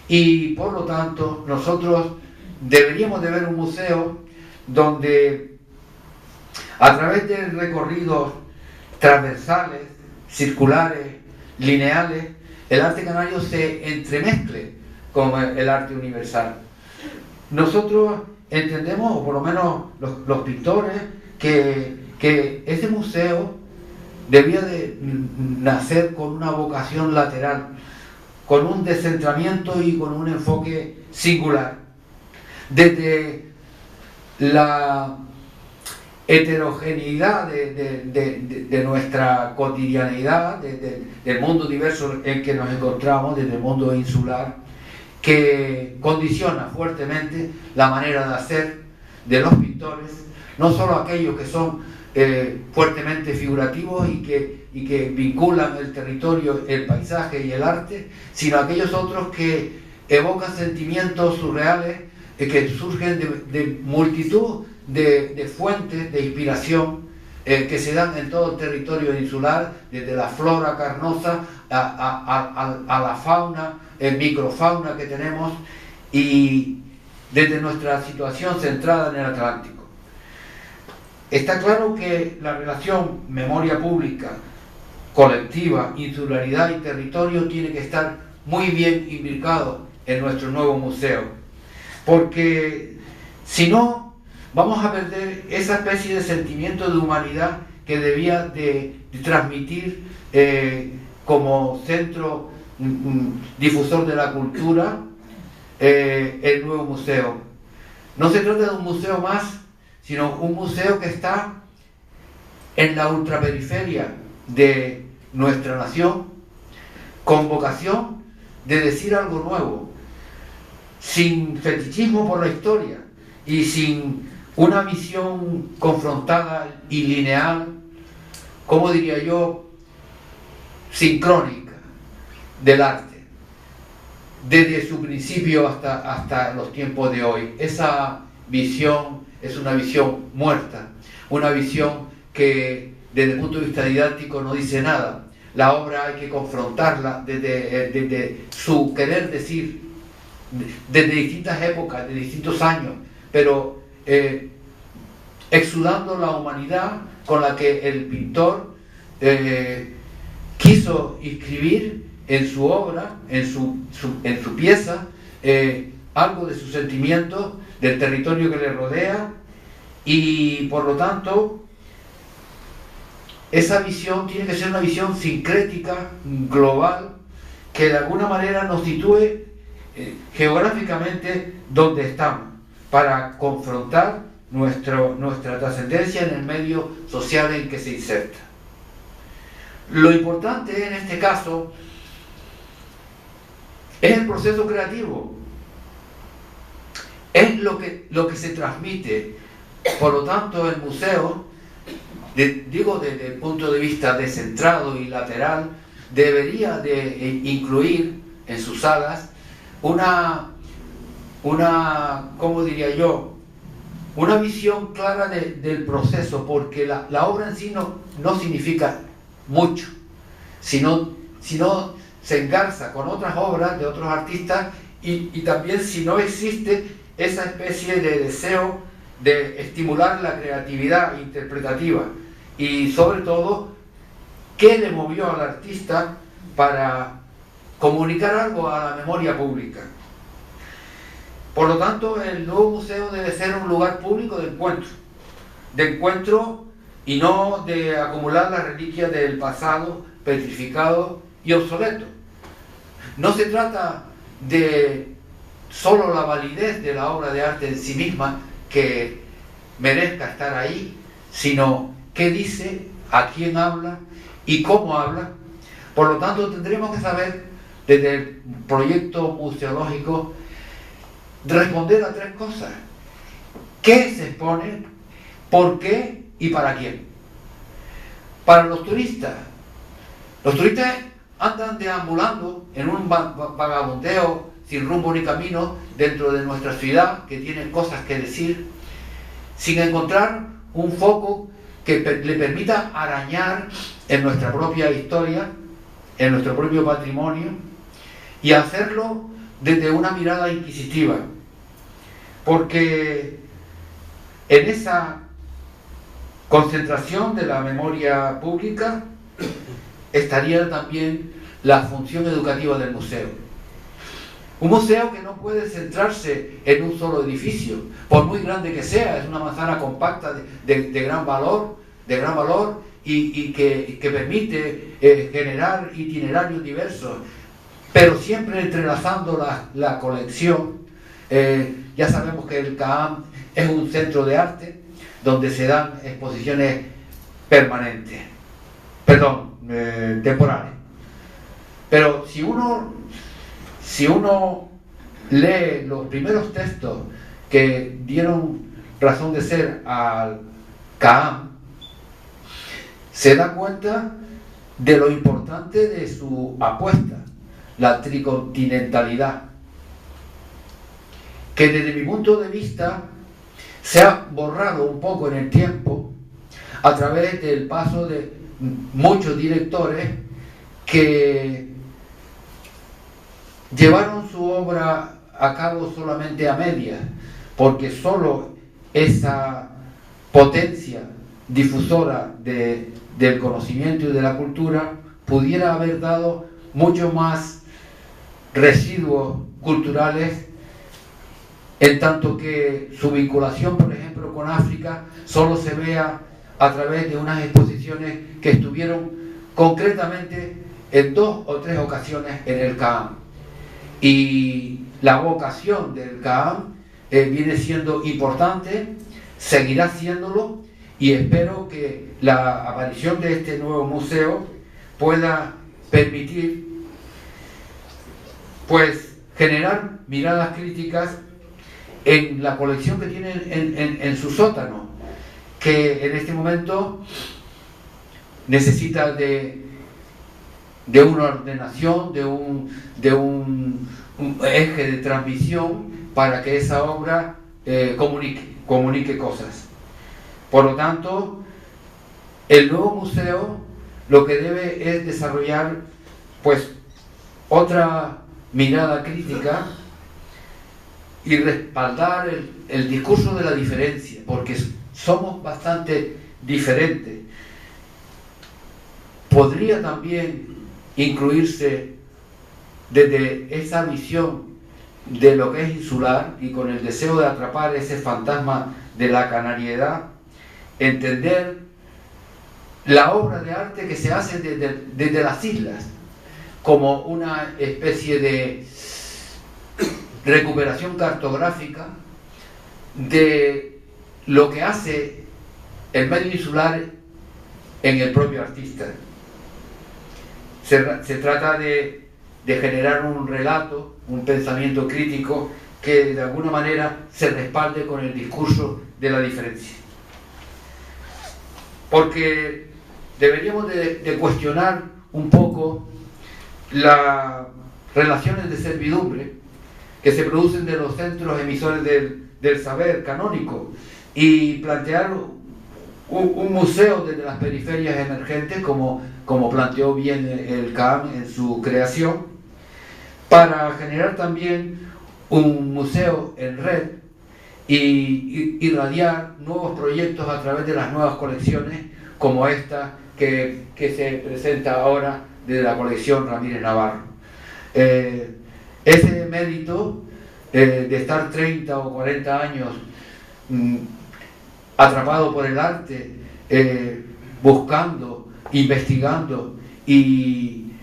y por lo tanto nosotros deberíamos de ver un museo donde a través de recorridos transversales, circulares, lineales, el arte canario se entremezcle con el arte universal. Nosotros entendemos, o por lo menos los pintores, que ese museo debía de nacer con una vocación lateral, con un descentramiento y con un enfoque singular. Desde la heterogeneidad de nuestra cotidianeidad, del mundo diverso en que nos encontramos, desde el mundo insular, que condiciona fuertemente la manera de hacer de los pintores, no solo aquellos que son fuertemente figurativos y que vinculan el territorio, el paisaje y el arte, sino aquellos otros que evocan sentimientos surreales que surgen de multitud de fuentes de inspiración que se dan en todo el territorio insular, desde la flora carnosa a la fauna, microfauna que tenemos, y desde nuestra situación centrada en el Atlántico. Está claro que la relación memoria pública, colectiva, insularidad y territorio tiene que estar muy bien imbricado en nuestro nuevo museo, porque si no, vamos a perder esa especie de sentimiento de humanidad que debía de transmitir como centro difusor de la cultura el nuevo museo. No se trata de un museo más, sino un museo que está en la ultraperiferia de nuestra nación, con vocación de decir algo nuevo, sin fetichismo por la historia y sin una visión confrontada y lineal, como diría yo, sincrónica del arte, desde su principio hasta los tiempos de hoy. Esa visión es una visión muerta, una visión que desde el punto de vista didáctico no dice nada. La obra hay que confrontarla desde su querer decir, desde distintas épocas, de distintos años, pero exudando la humanidad con la que el pintor quiso inscribir en su obra, en su pieza, algo de su sentimiento, del territorio que le rodea, y por lo tanto esa visión tiene que ser una visión sincrética, global, que de alguna manera nos sitúe geográficamente donde estamos, para confrontar nuestra trascendencia en el medio social en que se inserta. Lo importante en este caso es el proceso creativo, es lo que se transmite. Por lo tanto, el museo, digo desde el punto de vista descentrado y lateral, debería de incluir en sus salas una ¿cómo diría yo?, una visión clara del proceso, porque la obra en sí no significa mucho, sino se engarza con otras obras de otros artistas y también si no existe esa especie de deseo de estimular la creatividad interpretativa y sobre todo qué le movió al artista para comunicar algo a la memoria pública. Por lo tanto, el nuevo museo debe ser un lugar público de encuentro y no de acumular las reliquias del pasado petrificado y obsoleto. No se trata de solo la validez de la obra de arte en sí misma, que merezca estar ahí, sino qué dice, a quién habla y cómo habla. Por lo tanto, tendremos que saber, desde el proyecto museológico, responder a 3 cosas. ¿Qué se expone? ¿Por qué? ¿Y para quién? Para los turistas andan deambulando en un vagabundeo sin rumbo ni camino dentro de nuestra ciudad, que tiene cosas que decir, sin encontrar un foco que le permita arañar en nuestra propia historia, en nuestro propio patrimonio, y hacerlo desde una mirada inquisitiva. Porque en esa concentración de la memoria pública estaría también la función educativa del museo. Un museo que no puede centrarse en un solo edificio, por muy grande que sea, es una manzana compacta de gran valor, y que permite generar itinerarios diversos, pero siempre entrelazando la colección. Ya sabemos que el CAAM es un centro de arte donde se dan exposiciones temporales. Pero si uno lee los primeros textos que dieron razón de ser al CAAM, se da cuenta de lo importante de su apuesta, la tricontinentalidad, que desde mi punto de vista se ha borrado un poco en el tiempo a través del paso de muchos directores que llevaron su obra a cabo solamente a medias, porque solo esa potencia difusora del conocimiento y de la cultura pudiera haber dado mucho más residuos culturales, en tanto que su vinculación, por ejemplo, con África solo se vea a través de unas exposiciones que estuvieron concretamente en 2 o 3 ocasiones en el CAAM. Y la vocación del CAAM viene siendo importante, seguirá siéndolo, y espero que la aparición de este nuevo museo pueda permitir pues generar miradas críticas en la colección que tiene en su sótano, que en este momento necesita de una ordenación, de un eje de transmisión para que esa obra comunique cosas. Por lo tanto, el nuevo museo lo que debe es desarrollar pues otra mirada crítica y respaldar el discurso de la diferencia, porque somos bastante diferentes. Podría también incluirse desde esa visión de lo que es insular y con el deseo de atrapar ese fantasma de la canariedad, entender la obra de arte que se hace desde las islas como una especie de recuperación cartográfica de lo que hace el medio insular en el propio artista. Se trata de generar un relato, un pensamiento crítico que de alguna manera se respalde con el discurso de la diferencia. Porque deberíamos de cuestionar un poco las relaciones de servidumbre que se producen de los centros emisores del saber canónico y plantear un museo desde las periferias emergentes, como planteó bien el CAAM en su creación, para generar también un museo en red y irradiar nuevos proyectos a través de las nuevas colecciones como esta que se presenta ahora desde la colección Ramírez Navarro. Ese mérito de estar 30 o 40 años atrapado por el arte, buscando, investigando y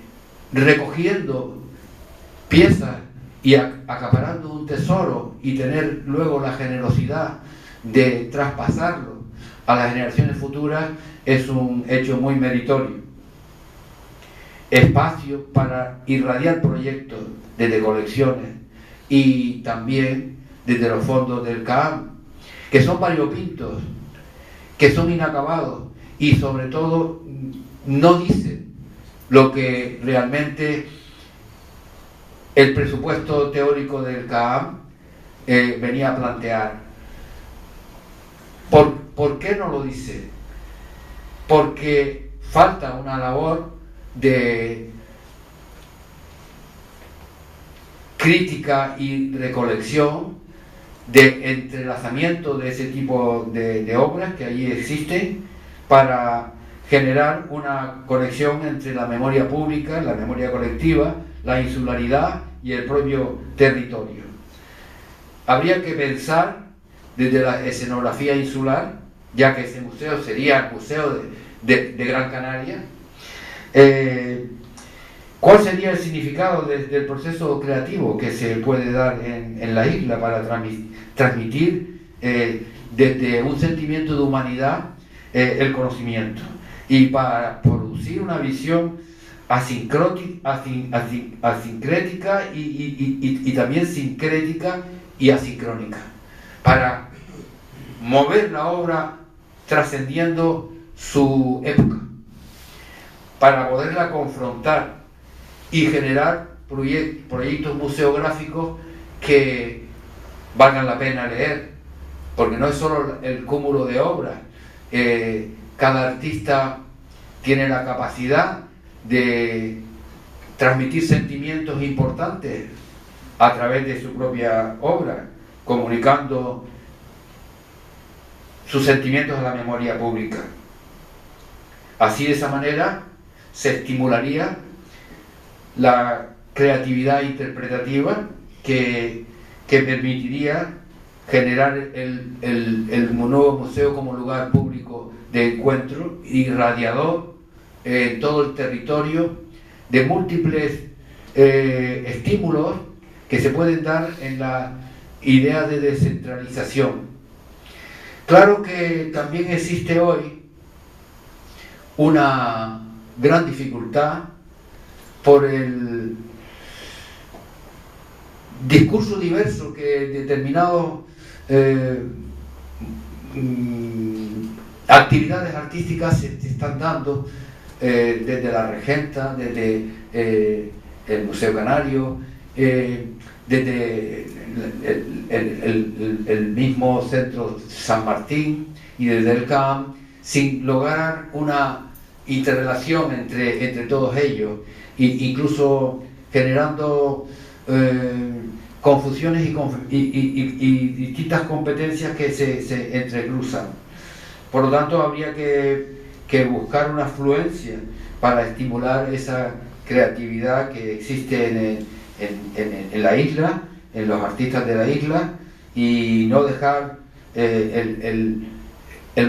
recogiendo piezas y acaparando un tesoro, y tener luego la generosidad de traspasarlo a las generaciones futuras es un hecho muy meritorio. Espacio para irradiar proyectos desde colecciones y también desde los fondos del CAAM, que son variopintos, que son inacabados y sobre todo no dicen lo que realmente el presupuesto teórico del CAAM venía a plantear. ¿Por qué no lo dice? Porque falta una labor de crítica y recolección, de entrelazamiento de ese tipo de obras que allí existen, para generar una conexión entre la memoria pública, la memoria colectiva, la insularidad y el propio territorio. Habría que pensar desde la escenografía insular, ya que ese museo sería el museo de Gran Canaria, ¿cuál sería el significado del proceso creativo que se puede dar en la isla para transmitir desde un sentimiento de humanidad el conocimiento, y para producir una visión asincrética y también sincrética y asincrónica, para mover la obra trascendiendo su época, para poderla confrontar y generar proyectos museográficos que valgan la pena leer, porque no es solo el cúmulo de obras. Cada artista tiene la capacidad de transmitir sentimientos importantes a través de su propia obra, comunicando sus sentimientos a la memoria pública. Así, de esa manera, se estimularía la creatividad interpretativa que permitiría generar el nuevo museo como lugar público de encuentro y radiador en todo el territorio de múltiples estímulos que se pueden dar en la idea de descentralización. Claro que también existe hoy una gran dificultad por el discurso diverso que determinados actividades artísticas se están dando desde la Regenta, desde el Museo Canario, desde el mismo Centro San Martín y desde el CAAM, sin lograr una interrelación entre todos ellos, incluso generando confusiones y distintas competencias que se entrecruzan. Por lo tanto, habría que buscar una afluencia para estimular esa creatividad que existe en la isla, en los artistas de la isla, y no dejar el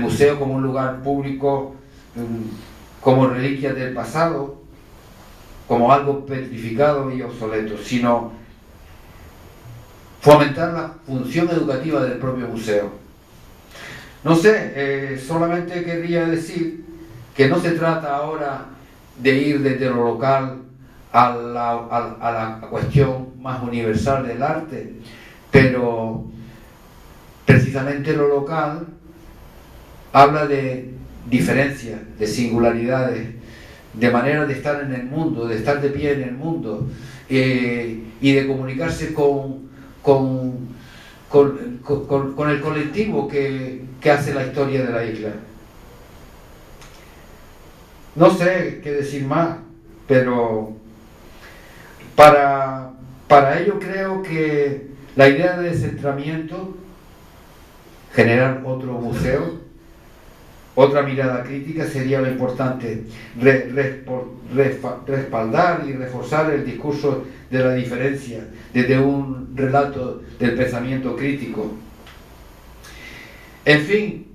museo como un lugar público, como reliquia del pasado, como algo petrificado y obsoleto, sino fomentar la función educativa del propio museo. No sé, solamente querría decir que no se trata ahora de ir desde lo local a la cuestión más universal del arte, pero precisamente lo local habla de diferencias, de singularidades, de manera de estar en el mundo, de estar de pie en el mundo, y de comunicarse con el colectivo que hace la historia de la isla. No sé qué decir más, pero para ello creo que la idea de descentramiento, generar otro museo, otra mirada crítica, sería lo importante. Respaldar y reforzar el discurso de la diferencia desde un relato del pensamiento crítico. En fin,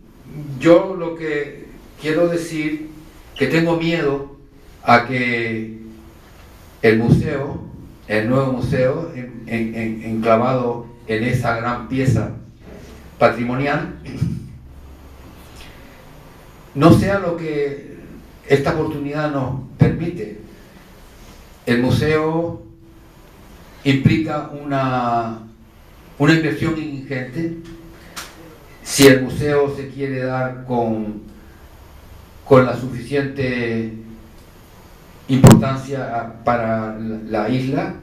yo lo que quiero decir, que tengo miedo a que el nuevo museo, enclavado en esa gran pieza patrimonial, no sea lo que esta oportunidad nos permite. El museo implica una inversión ingente. Si el museo se quiere dar con la suficiente importancia para la isla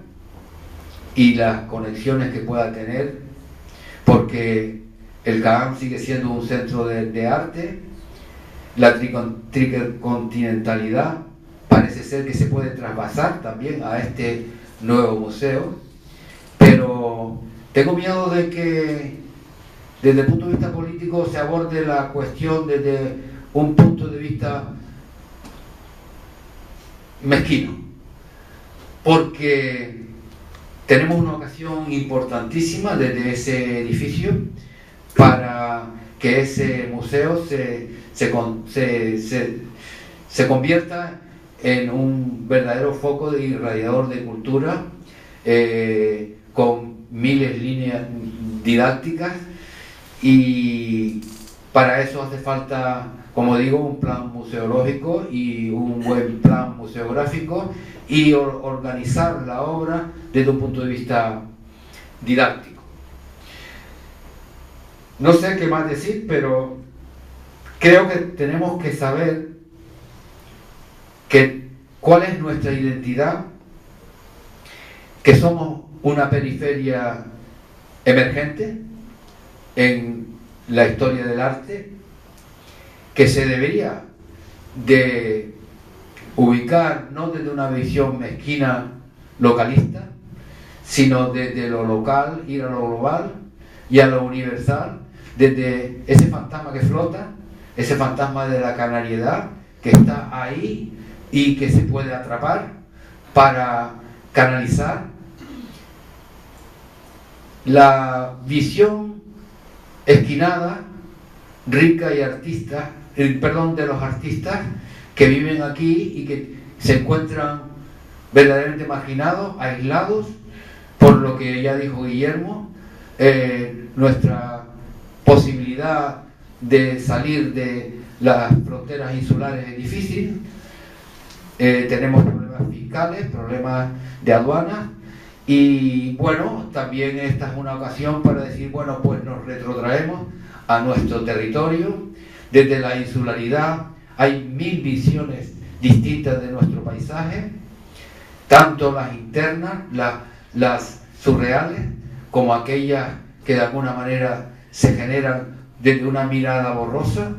y las conexiones que pueda tener, porque el Caham sigue siendo un centro de arte, la tricontinentalidad parece ser que se puede trasvasar también a este nuevo museo, pero tengo miedo de que desde el punto de vista político se aborde la cuestión desde un punto de vista mezquino, porque tenemos una ocasión importantísima desde ese edificio para que ese museo se convierta en un verdadero foco de irradiador de cultura, con miles de líneas didácticas, y para eso hace falta, como digo, un plan museológico y un buen plan museográfico, y organizar la obra desde un punto de vista didáctico. No sé qué más decir, pero creo que tenemos que saber cuál es nuestra identidad, que somos una periferia emergente en la historia del arte, que se debería de ubicar no desde una visión mezquina localista, sino desde lo local, ir a lo global y a lo universal, desde ese fantasma que flota, ese fantasma de la canariedad que está ahí y que se puede atrapar para canalizar la visión esquinada, rica y artista, de los artistas que viven aquí y que se encuentran verdaderamente marginados, aislados, por lo que ya dijo Guillermo, nuestra posibilidad de salir de las fronteras insulares es difícil. Tenemos problemas fiscales, problemas de aduanas, y bueno, también esta es una ocasión para decir, bueno, pues nos retrotraemos a nuestro territorio. Desde la insularidad hay 1000 visiones distintas de nuestro paisaje, tanto las internas, las surreales, como aquellas que de alguna manera se generan desde una mirada borrosa,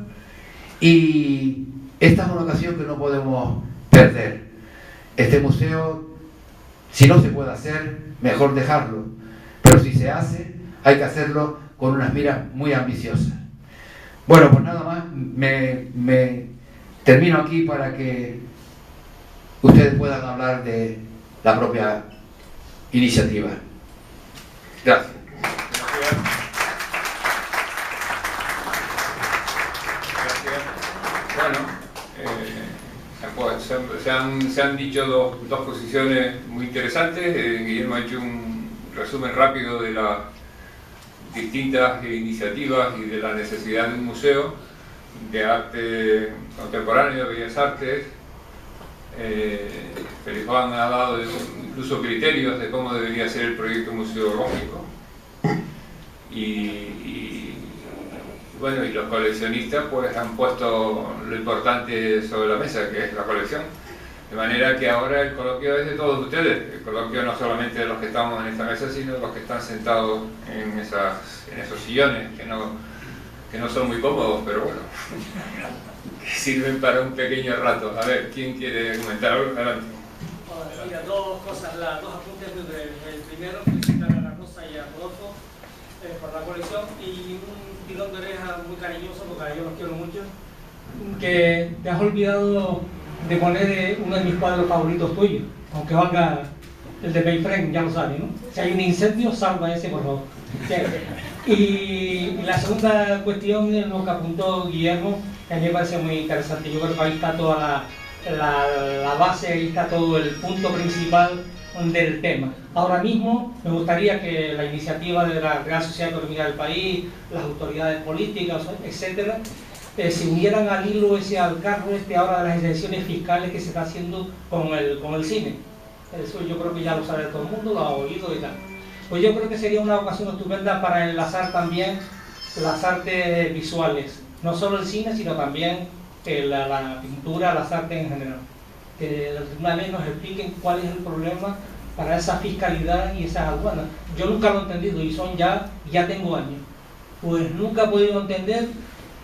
y esta es una ocasión que no podemos perder. Este museo, si no se puede hacer, mejor dejarlo, pero si se hace, hay que hacerlo con unas miras muy ambiciosas. Bueno, pues nada más, me termino aquí para que ustedes puedan hablar de la propia iniciativa. Gracias. Bueno, se han dicho dos posiciones muy interesantes. Guillermo ha hecho un resumen rápido de las distintas iniciativas y de la necesidad de un museo de arte contemporáneo, de bellas artes. Feliz Juan ha dado incluso criterios de cómo debería ser el proyecto museológico, y bueno, y los coleccionistas pues han puesto lo importante sobre la mesa, que es la colección, de manera que ahora el coloquio es de todos ustedes. El coloquio no solamente de los que estamos en esta mesa, sino de los que están sentados en esos sillones que no son muy cómodos, pero bueno, que sirven para un pequeño rato. A ver, ¿quién quiere comentar algo? Adelante. Mira, dos cosas, dos apuntes. El primero, felicitar a la Rosa y a Rodolfo por la colección, y un tirón de oreja muy cariñoso, porque yo los quiero mucho, que te has olvidado de poner uno de mis cuadros favoritos tuyos, aunque valga el de Mayframe, ya lo sabes, ¿no? Si hay un incendio, salva ese, por favor. Y la segunda cuestión es lo que apuntó Guillermo, que a mí me parece muy interesante. Yo creo que ahí está toda la base, ahí está todo el punto principal del tema. Ahora mismo me gustaría que la iniciativa de la Real Sociedad Económica del país, las autoridades políticas, etcétera, se unieran al hilo ese, al carro ahora de las exenciones fiscales que se está haciendo con el cine. Eso yo creo que ya lo sabe todo el mundo, lo ha oído y tal. Pues yo creo que sería una ocasión estupenda para enlazar también las artes visuales, no solo el cine, sino también la pintura, las artes en general. Que una vez nos expliquen cuál es el problema para esa fiscalidad y esas aduanas. Yo nunca lo he entendido y ya tengo años. Pues nunca he podido entender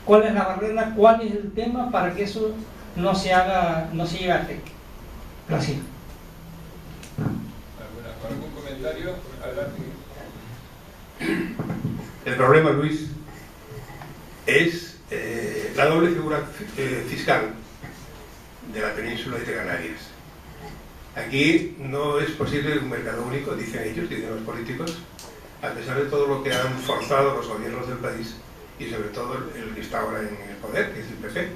cuál es la barrera, cuál es el tema para que eso no se lleve a efecto. Gracias. ¿Algún comentario? Adelante. El problema, Luis, es la doble figura fiscal de la península y de Canarias. Aquí no es posible un mercado único, dicen ellos, dicen los políticos, a pesar de todo lo que han forzado los gobiernos del país y sobre todo el que está ahora en el poder, que es el PP,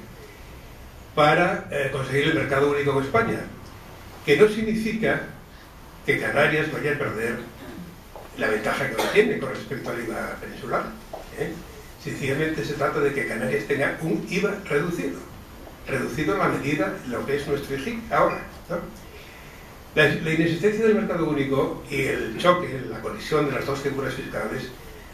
para conseguir el mercado único en España, que no significa que Canarias vaya a perder la ventaja que ahora tiene con respecto al IVA peninsular. Sencillamente se trata de que Canarias tenga un IVA reducido en la medida de lo que es nuestro IGIC ahora, ¿no? La inexistencia del mercado único y el choque, la colisión de las dos figuras fiscales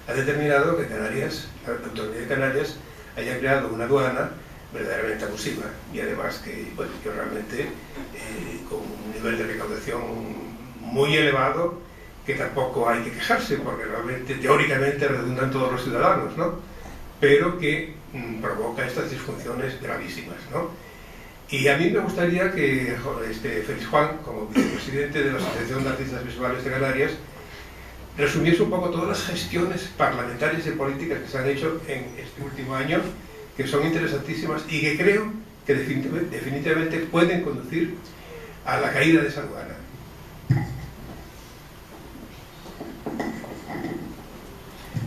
ha determinado que Canarias, la autoridad de Canarias, haya creado una aduana verdaderamente abusiva y además que realmente con un nivel de recaudación muy elevado, que tampoco hay que quejarse porque realmente teóricamente redundan todos los ciudadanos, ¿no? Pero que provoca estas disfunciones gravísimas, ¿no? Y a mí me gustaría que Félix Juan, como vicepresidente de la Asociación de Artistas Visuales de Canarias, resumiese un poco todas las gestiones parlamentarias y políticas que se han hecho en este último año, que son interesantísimas y que creo que definitivamente pueden conducir a la caída de esa aduana.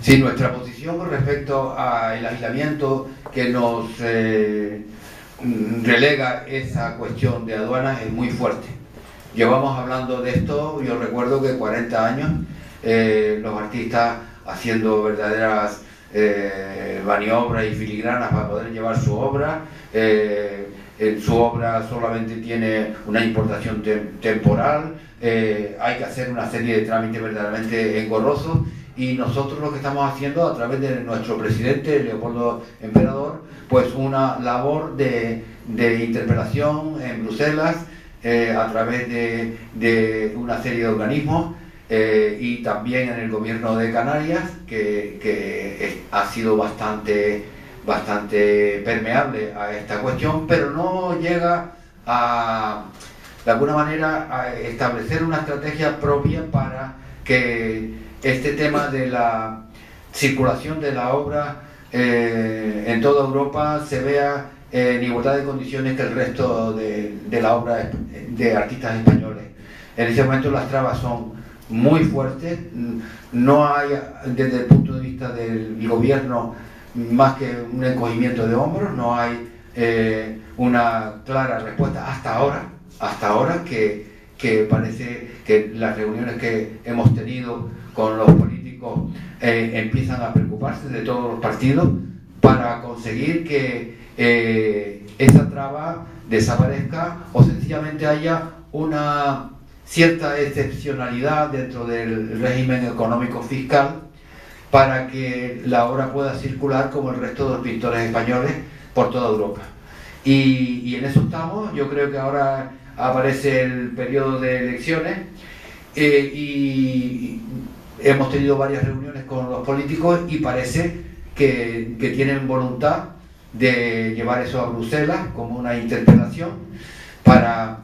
Sí, nuestra posición con respecto al aislamiento que nos relega esa cuestión de aduanas es muy fuerte. Llevamos hablando de esto, yo recuerdo que 40 años los artistas haciendo verdaderas maniobras y filigranas para poder llevar su obra. Su obra solamente tiene una importación temporal, hay que hacer una serie de trámites verdaderamente engorrosos. Y nosotros lo que estamos haciendo a través de nuestro presidente Leopoldo Emperador, pues una labor de interpelación en Bruselas a través de una serie de organismos y también en el gobierno de Canarias, que ha sido bastante permeable a esta cuestión, pero no llega a, de alguna manera, a establecer una estrategia propia para que este tema de la circulación de la obra en toda Europa se vea en igualdad de condiciones que el resto de la obra de artistas españoles. En ese momento las trabas son muy fuertes, no hay desde el punto de vista del gobierno más que un encogimiento de hombros, no hay una clara respuesta hasta ahora que parece que las reuniones que hemos tenido con los políticos empiezan a preocuparse de todos los partidos para conseguir que esa traba desaparezca o sencillamente haya una cierta excepcionalidad dentro del régimen económico fiscal para que la obra pueda circular como el resto de los pintores españoles por toda Europa. Y en eso estamos. Yo creo que ahora aparece el periodo de elecciones y hemos tenido varias reuniones con los políticos y parece que tienen voluntad de llevar eso a Bruselas como una interpelación para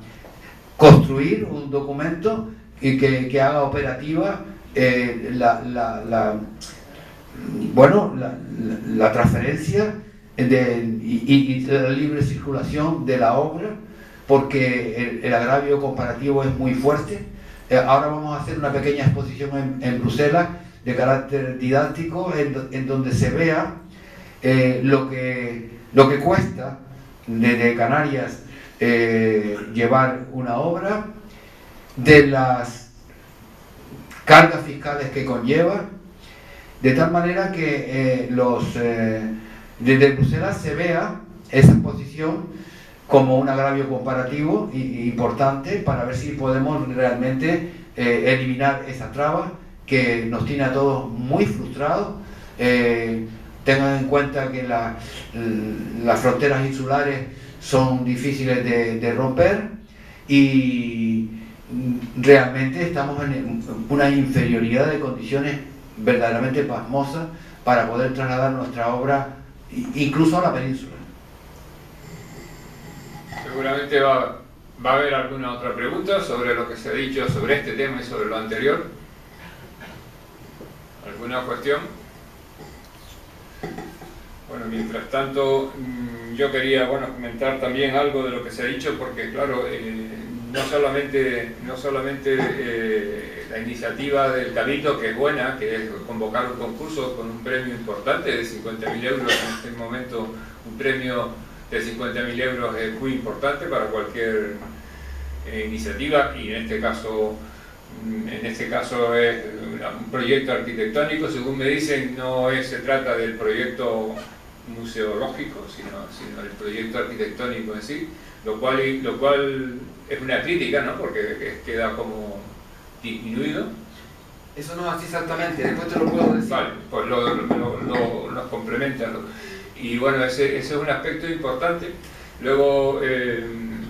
construir un documento y que haga operativa la transferencia y la libre circulación de la obra, porque el agravio comparativo es muy fuerte. Ahora vamos a hacer una pequeña exposición en Bruselas de carácter didáctico en donde se vea lo que cuesta desde Canarias llevar una obra, de las cargas fiscales que conlleva, de tal manera que desde Bruselas se vea esa exposición como un agravio comparativo importante para ver si podemos realmente eliminar esa traba que nos tiene a todos muy frustrados. Tengan en cuenta que las fronteras insulares son difíciles de romper y realmente estamos en una inferioridad de condiciones verdaderamente pasmosas para poder trasladar nuestra obra incluso a la península. Seguramente va a haber alguna otra pregunta sobre lo que se ha dicho sobre este tema y sobre lo anterior. ¿Alguna cuestión? Bueno, mientras tanto, yo quería comentar también algo de lo que se ha dicho, porque claro, no solamente la iniciativa del Cabildo, que es buena, que es convocar un concurso con un premio importante de 50.000 euros, en este momento un premio de 50.000 euros es muy importante para cualquier iniciativa, y en este caso es un proyecto arquitectónico. Según me dicen, no se trata del proyecto museológico, sino del proyecto arquitectónico en sí, lo cual es una crítica, ¿no? Porque queda como disminuido. Eso no es así exactamente, después te lo puedo decir. Vale, pues los complementan. Y bueno, ese es un aspecto importante. Luego,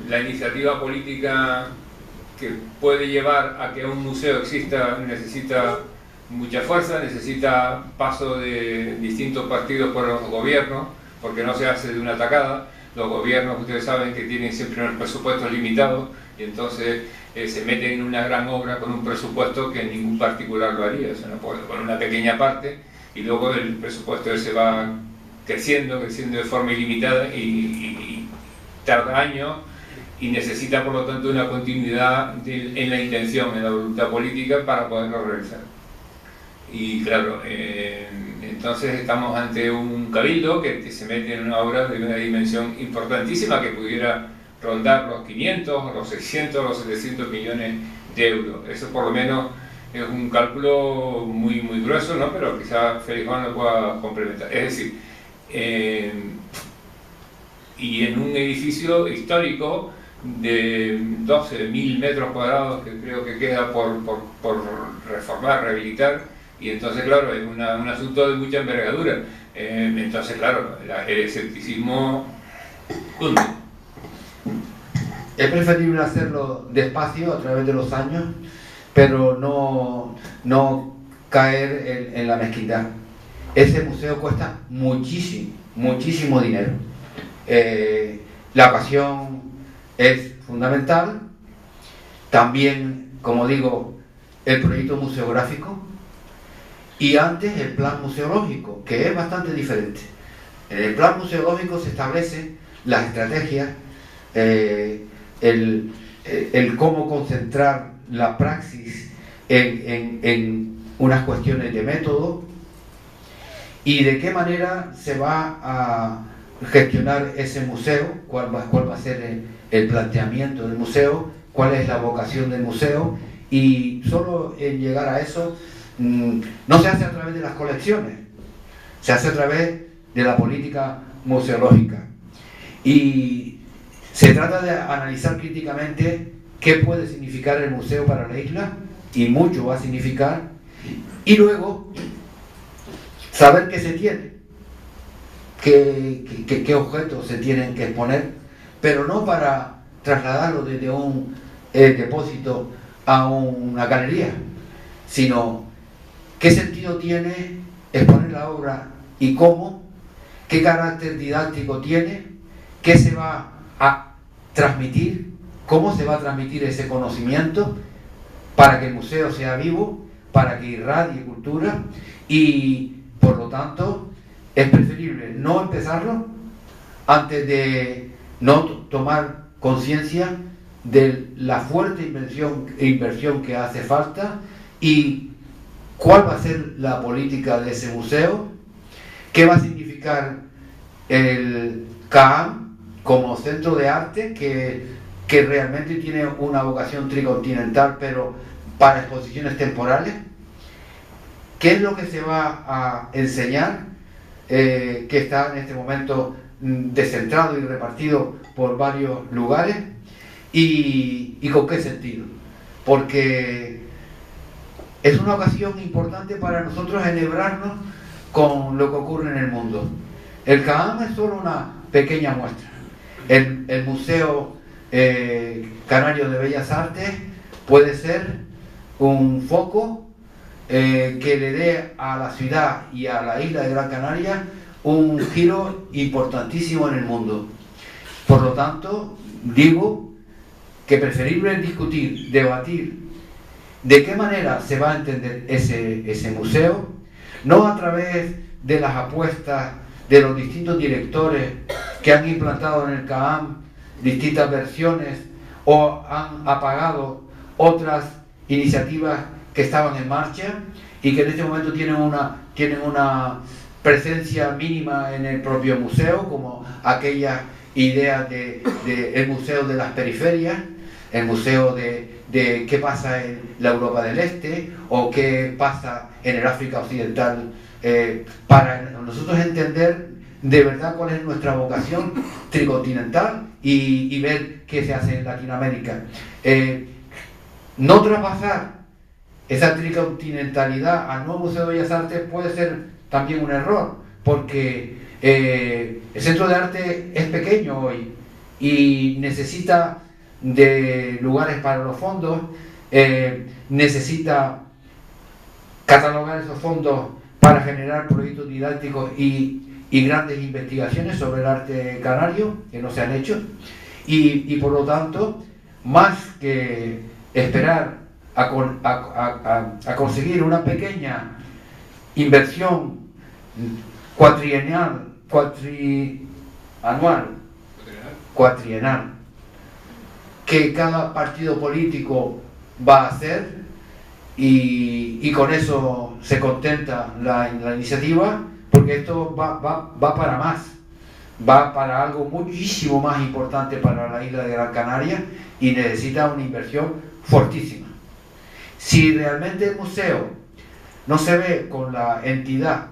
la iniciativa política que puede llevar a que un museo exista necesita mucha fuerza, necesita paso de distintos partidos por los gobiernos, porque no se hace de una tacada. Los gobiernos, ustedes saben que tienen siempre unos presupuestos limitados, y entonces se meten en una gran obra con un presupuesto que ningún particular lo haría. O sea, no puede poner una pequeña parte y luego el presupuesto se va creciendo de forma ilimitada y tarda años, y necesita por lo tanto una continuidad en la intención, en la voluntad política para poderlo realizar. Y claro, entonces estamos ante un cabildo que se mete en una obra de una dimensión importantísima que pudiera rondar los 500, los 600, los 700 millones de euros. Eso por lo menos es un cálculo muy grueso, ¿no? Pero quizá Félix Juan lo pueda complementar. Es decir, y en un edificio histórico de 12.000 metros cuadrados que creo que queda por reformar, rehabilitar, y entonces claro, es un asunto de mucha envergadura. Entonces claro, el escepticismo cunde. Es preferible hacerlo despacio a través de los años, pero no caer en la mezquindad. Ese museo cuesta muchísimo dinero. La ocasión es fundamental. También, como digo, el proyecto museográfico y antes el plan museológico, que es bastante diferente. En el plan museológico se establecen las estrategias, el cómo concentrar la praxis en unas cuestiones de método y de qué manera se va a gestionar ese museo, cuál va a ser el planteamiento del museo, cuál es la vocación del museo, y solo en llegar a eso no se hace a través de las colecciones, se hace a través de la política museológica. Y se trata de analizar críticamente qué puede significar el museo para la isla, y mucho va a significar, y luego saber qué se tiene, qué objetos se tienen que exponer, pero no para trasladarlo desde un depósito a una galería, sino qué sentido tiene exponer la obra y cómo, qué carácter didáctico tiene, qué se va a transmitir, cómo se va a transmitir ese conocimiento para que el museo sea vivo, para que irradie cultura, y por lo tanto es preferible no empezarlo antes de no tomar conciencia de la fuerte inversión que hace falta y cuál va a ser la política de ese museo, qué va a significar el CAAM como centro de arte que que realmente tiene una vocación tricontinental, pero para exposiciones temporales. ¿Qué es lo que se va a enseñar? Que está en este momento descentrado y repartido por varios lugares. ¿Y con qué sentido? Porque es una ocasión importante para nosotros enhebrarnos con lo que ocurre en el mundo. El CAAM es solo una pequeña muestra. El Museo Canario de Bellas Artes puede ser un foco que le dé a la ciudad y a la isla de Gran Canaria un giro importantísimo en el mundo. Por lo tanto, digo que preferible es discutir, debatir de qué manera se va a entender ese museo, no a través de las apuestas de los distintos directores que han implantado en el CAAM distintas versiones o han apagado otras iniciativas que estaban en marcha y que en este momento tienen una presencia mínima en el propio museo, como aquellas ideas el museo de las periferias, el museo de qué pasa en la Europa del Este o qué pasa en el África Occidental, para nosotros entender de verdad cuál es nuestra vocación tricontinental y ver qué se hace en Latinoamérica. No traspasar esa tricontinentalidad al nuevo Museo de Bellas Artes puede ser también un error, porque el Centro de Arte es pequeño hoy y necesita de lugares para los fondos, necesita catalogar esos fondos para generar proyectos didácticos y grandes investigaciones sobre el arte canario que no se han hecho, y por lo tanto, más que esperar a conseguir una pequeña inversión cuatrienal, que cada partido político va a hacer, y con eso se contenta la iniciativa, porque esto va para más, va para algo muchísimo más importante para la isla de Gran Canaria y necesita una inversión fortísima. Si realmente el museo no se ve con la entidad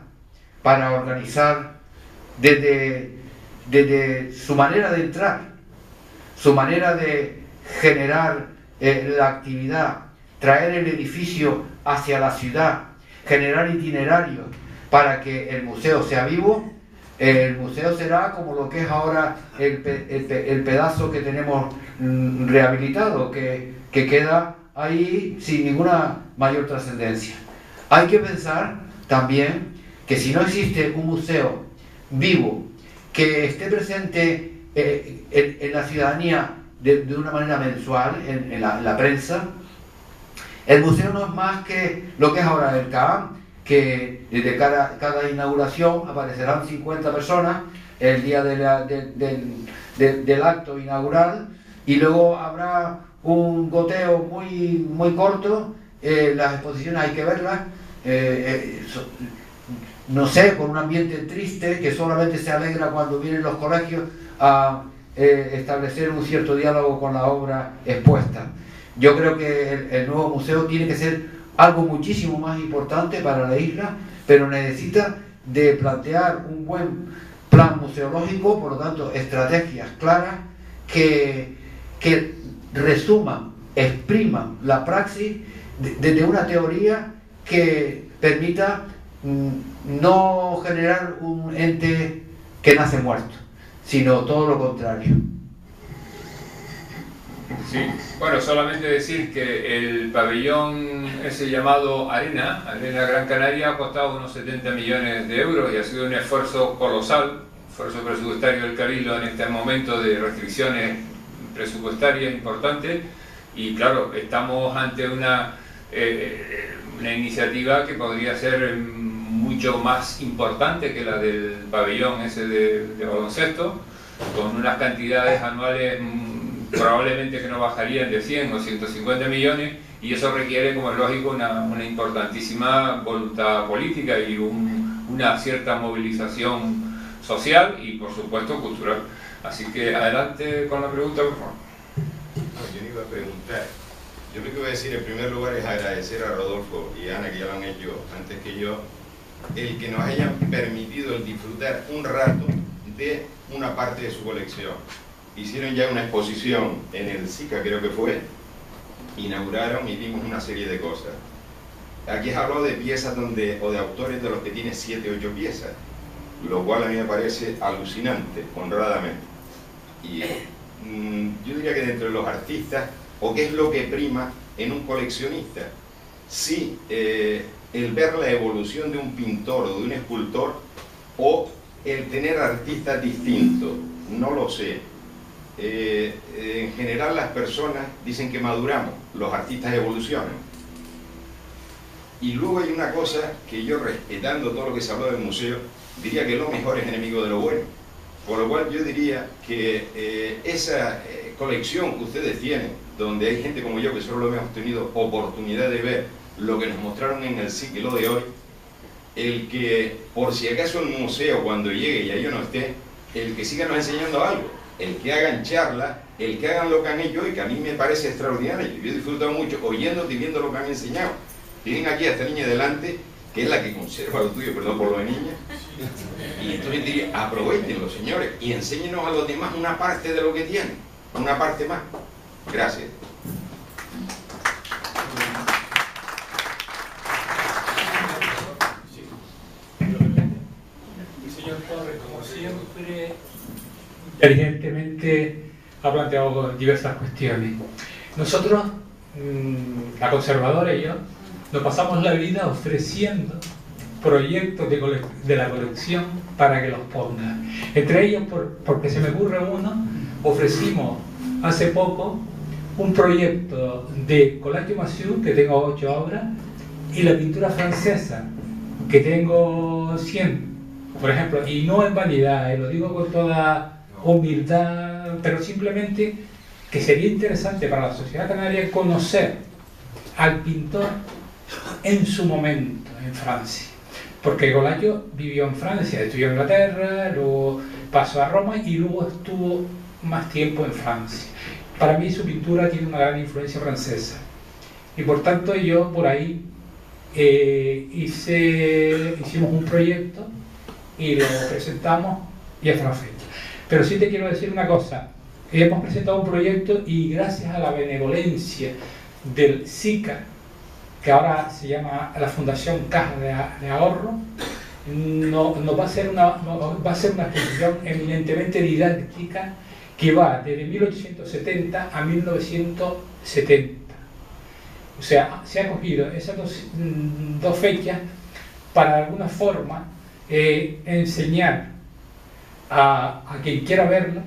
para organizar desde su manera de entrar, su manera de generar la actividad, traer el edificio hacia la ciudad, generar itinerarios para que el museo sea vivo, el museo será como lo que es ahora el pedazo que tenemos rehabilitado, que queda ahí sin ninguna mayor trascendencia. Hay que pensar también que si no existe un museo vivo que esté presente en la ciudadanía de una manera mensual, en la prensa, el museo no es más que lo que es ahora el CAAM, que desde cada inauguración aparecerán 50 personas el día del acto inaugural, y luego habrá un goteo muy corto. Las exposiciones hay que verlas, no sé, con un ambiente triste que solamente se alegra cuando vienen los colegios a establecer un cierto diálogo con la obra expuesta. Yo creo que el nuevo museo tiene que ser algo muchísimo más importante para la isla, pero necesita de plantear un buen plan museológico, por lo tanto estrategias claras que resuman, expriman la praxis desde una teoría que permita no generar un ente que nace muerto, sino todo lo contrario. Sí, bueno, solamente decir que el pabellón ese llamado Arena Gran Canaria ha costado unos 70 millones de euros y ha sido un esfuerzo colosal, esfuerzo presupuestario del Cabildo en este momento de restricciones presupuestarias importantes, y claro, estamos ante una iniciativa que podría ser mucho más importante que la del pabellón ese de baloncesto, con unas cantidades anuales probablemente que no bajarían de 100 o 150 millones, y eso requiere, como es lógico, una importantísima voluntad política y una cierta movilización social y, por supuesto, cultural. Así que adelante con la pregunta, por favor. yo no iba a preguntar. Yo lo que voy a decir en primer lugar es agradecer a Rodolfo y a Ana, que ya lo han hecho antes que yo, el que nos hayan permitido el disfrutar un rato de una parte de su colección. Hicieron ya una exposición en el SICA, creo que fue, inauguraron y vimos una serie de cosas. Aquí has hablado de piezas o de autores de los que tiene 7 o 8 piezas, lo cual a mí me parece alucinante, honradamente. Y yo diría que dentro de los artistas, o qué es lo que prima en un coleccionista, si el ver la evolución de un pintor o de un escultor, o el tener artistas distintos, no lo sé. En general las personas dicen que maduramos, los artistas evolucionan. Y luego hay una cosa que yo, respetando todo lo que se habló del museo, diría que lo mejor es enemigo de lo bueno. Por lo cual yo diría que esa colección que ustedes tienen, donde hay gente como yo que solo hemos tenido oportunidad de ver lo que nos mostraron en el ciclo de hoy, el que por si acaso el museo cuando llegue y ahí yo no esté, el que siga nos enseñando algo, el que hagan charlas, el que hagan lo que han hecho hoy, que a mí me parece extraordinario. Yo he disfrutado mucho oyendo y viendo lo que han enseñado. Tienen aquí a esta niña delante, que es la que conserva lo tuyo, perdón por lo de niña. Y entonces diría, aprovechenlo, señores, y enséñenos a los demás una parte de lo que tienen, una parte más. Gracias. Señor Torres, como siempre, inteligentemente ha planteado diversas cuestiones. Nosotros, la conservadora y yo, nos pasamos la vida ofreciendo proyectos de la colección para que los ponga. Entre ellos, porque se me ocurre uno, ofrecimos hace poco un proyecto de Collage Massieu, que tengo 8 obras, y la pintura francesa, que tengo 100, por ejemplo, y no en vanidad, lo digo con toda humildad, pero simplemente que sería interesante para la sociedad canaria conocer al pintor en su momento en Francia, porque Golayo vivió en Francia, estudió en Inglaterra, luego pasó a Roma y luego estuvo más tiempo en Francia. Para mí su pintura tiene una gran influencia francesa y por tanto yo por ahí hicimos un proyecto y lo presentamos y hasta la fecha. Pero sí te quiero decir una cosa, hemos presentado un proyecto y gracias a la benevolencia del SICA, que ahora se llama la Fundación Caja de Ahorro, va a ser una exposición eminentemente didáctica que va desde 1870 a 1970. O sea, se han cogido esas dos fechas para de alguna forma enseñar a quien quiera verlo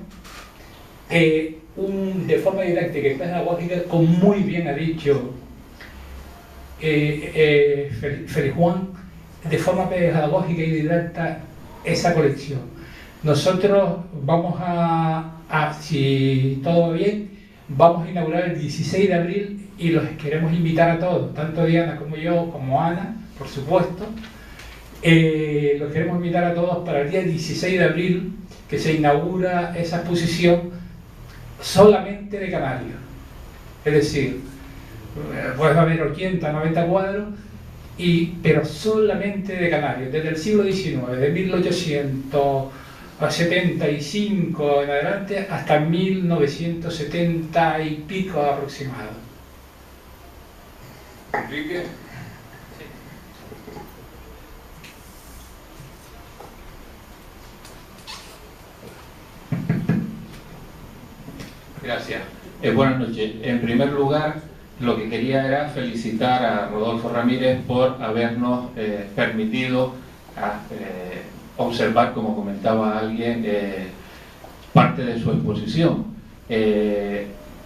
de forma didáctica y pedagógica, como muy bien ha dicho Félix Juan, de forma pedagógica y didáctica esa colección. Nosotros vamos si todo va bien, vamos a inaugurar el 16 de abril y los queremos invitar a todos, tanto Diana como yo, como Ana, por supuesto. Los queremos invitar a todos para el día 16 de abril, que se inaugura esa exposición solamente de Canarias. Es decir, puedes haber 80, 90 cuadros, pero solamente de Canarias, desde el siglo XIX, de 1875 en adelante hasta 1970 y pico aproximado. Enrique. Gracias. Buenas noches. En primer lugar, lo que quería era felicitar a Rodolfo Ramírez por habernos permitido observar, como comentaba alguien, parte de su exposición.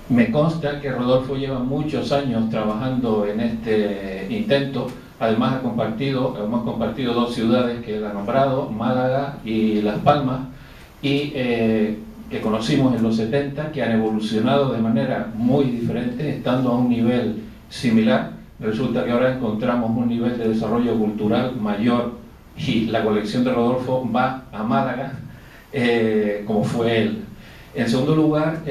Me consta que Rodolfo lleva muchos años trabajando en este intento. Además hemos compartido 2 ciudades que él ha nombrado, Málaga y Las Palmas, y que conocimos en los 70, que han evolucionado de manera muy diferente, estando a un nivel similar. Resulta que ahora encontramos un nivel de desarrollo cultural mayor y la colección de Rodolfo va a Málaga, como fue él. En segundo lugar,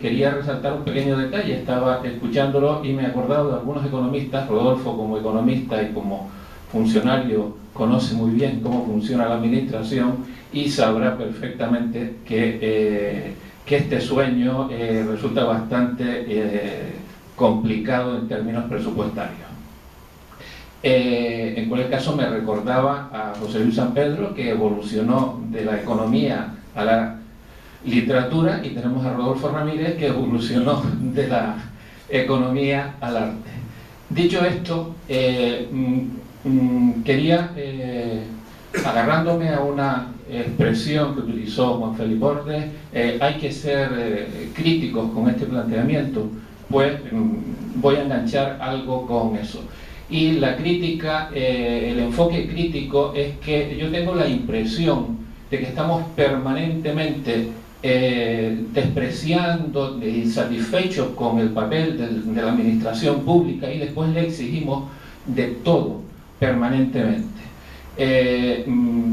quería resaltar un pequeño detalle. Estaba escuchándolo y me he acordado de algunos economistas. Rodolfo, como economista y como funcionario, conoce muy bien cómo funciona la administración y sabrá perfectamente que este sueño resulta bastante complicado en términos presupuestarios. En cualquier caso, me recordaba a José Luis San Pedro, que evolucionó de la economía a la literatura, y tenemos a Rodolfo Ramírez, que evolucionó de la economía al arte. Dicho esto, quería, agarrándome a una expresión que utilizó Juan Felipe Bordes, hay que ser críticos con este planteamiento, pues voy a enganchar algo con eso. Y la crítica, el enfoque crítico es que yo tengo la impresión de que estamos permanentemente despreciando, insatisfechos con el papel de la administración pública, y después le exigimos de todo permanentemente.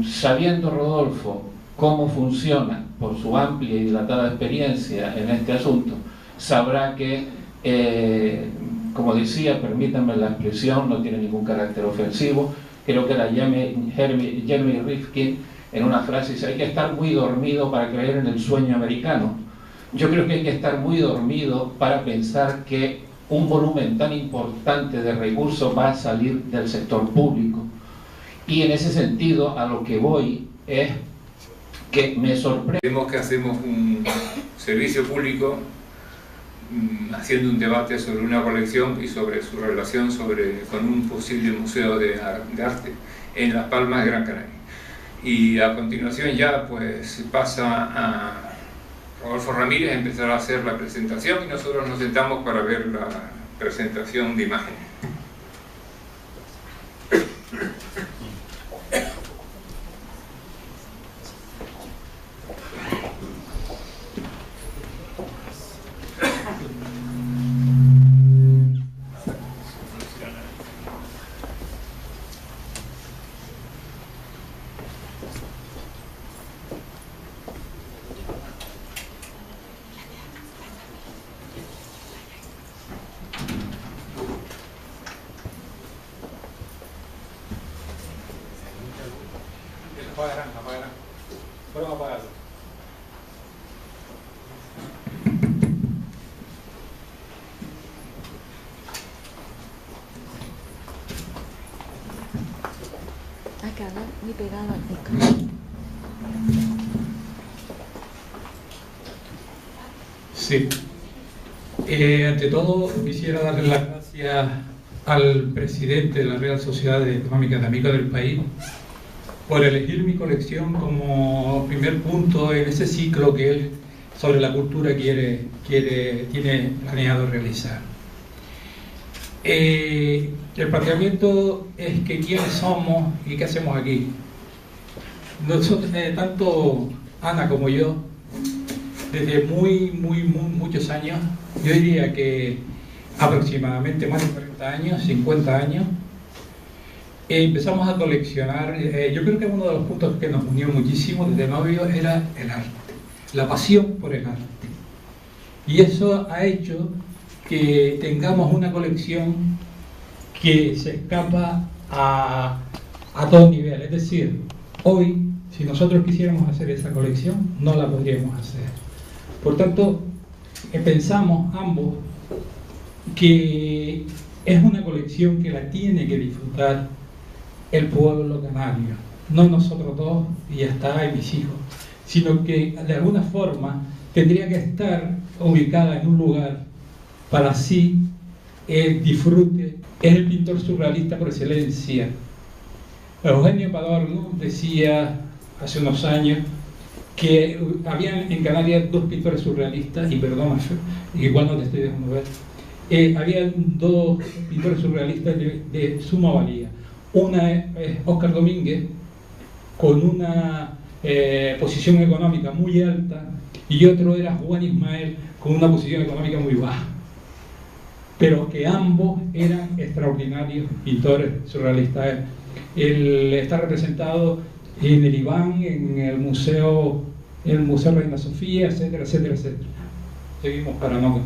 Sabiendo Rodolfo cómo funciona por su amplia y dilatada experiencia en este asunto, sabrá que, como decía, permítanme la expresión, no tiene ningún carácter ofensivo. Creo que era Jeremy Rifkin, en una frase dice: hay que estar muy dormido para creer en el sueño americano. Yo creo que hay que estar muy dormido para pensar que un volumen tan importante de recursos va a salir del sector público. Y en ese sentido, a lo que voy es que me sorprende. Vemos que hacemos un servicio público haciendo un debate sobre una colección y sobre su relación con un posible museo de arte en Las Palmas de Gran Canaria. Y a continuación ya pues pasa a Rodolfo Ramírez a empezar a hacer la presentación, y nosotros nos sentamos para ver la presentación de imágenes. Apagarán. Fueron apagados. Hay que hablar muy pegado al micrófono. Sí. Ante todo, quisiera darle las gracias al presidente de la Real Sociedad Económica de Amigos del País por elegir mi colección como primer punto en ese ciclo que él sobre la cultura tiene planeado realizar. El planteamiento es que quiénes somos y qué hacemos aquí. Nosotros, tanto Ana como yo, desde muchos años, yo diría que aproximadamente más de 40 años, 50 años, empezamos a coleccionar. Yo creo que uno de los puntos que nos unió muchísimo desde novios era el arte, la pasión por el arte. Y eso ha hecho que tengamos una colección que se escapa a todo nivel. Es decir, hoy, si nosotros quisiéramos hacer esa colección, no la podríamos hacer. Por tanto, pensamos ambos que es una colección que la tiene que disfrutar el pueblo canario, no nosotros dos y ya está, y mis hijos, sino que de alguna forma tendría que estar ubicada en un lugar para así disfrute. Es el pintor surrealista por excelencia. Eugenio Padorno decía hace unos años que habían en Canarias dos pintores surrealistas, y perdona, igual no te estoy dejando ver, había dos pintores surrealistas de suma valía. Una es Óscar Domínguez, con una posición económica muy alta, y otro era Juan Ismael, con una posición económica muy baja. Pero que ambos eran extraordinarios pintores surrealistas. Él está representado en el Iván, en el Museo el Museo Reina Sofía, etcétera, etcétera, etcétera. Seguimos para no...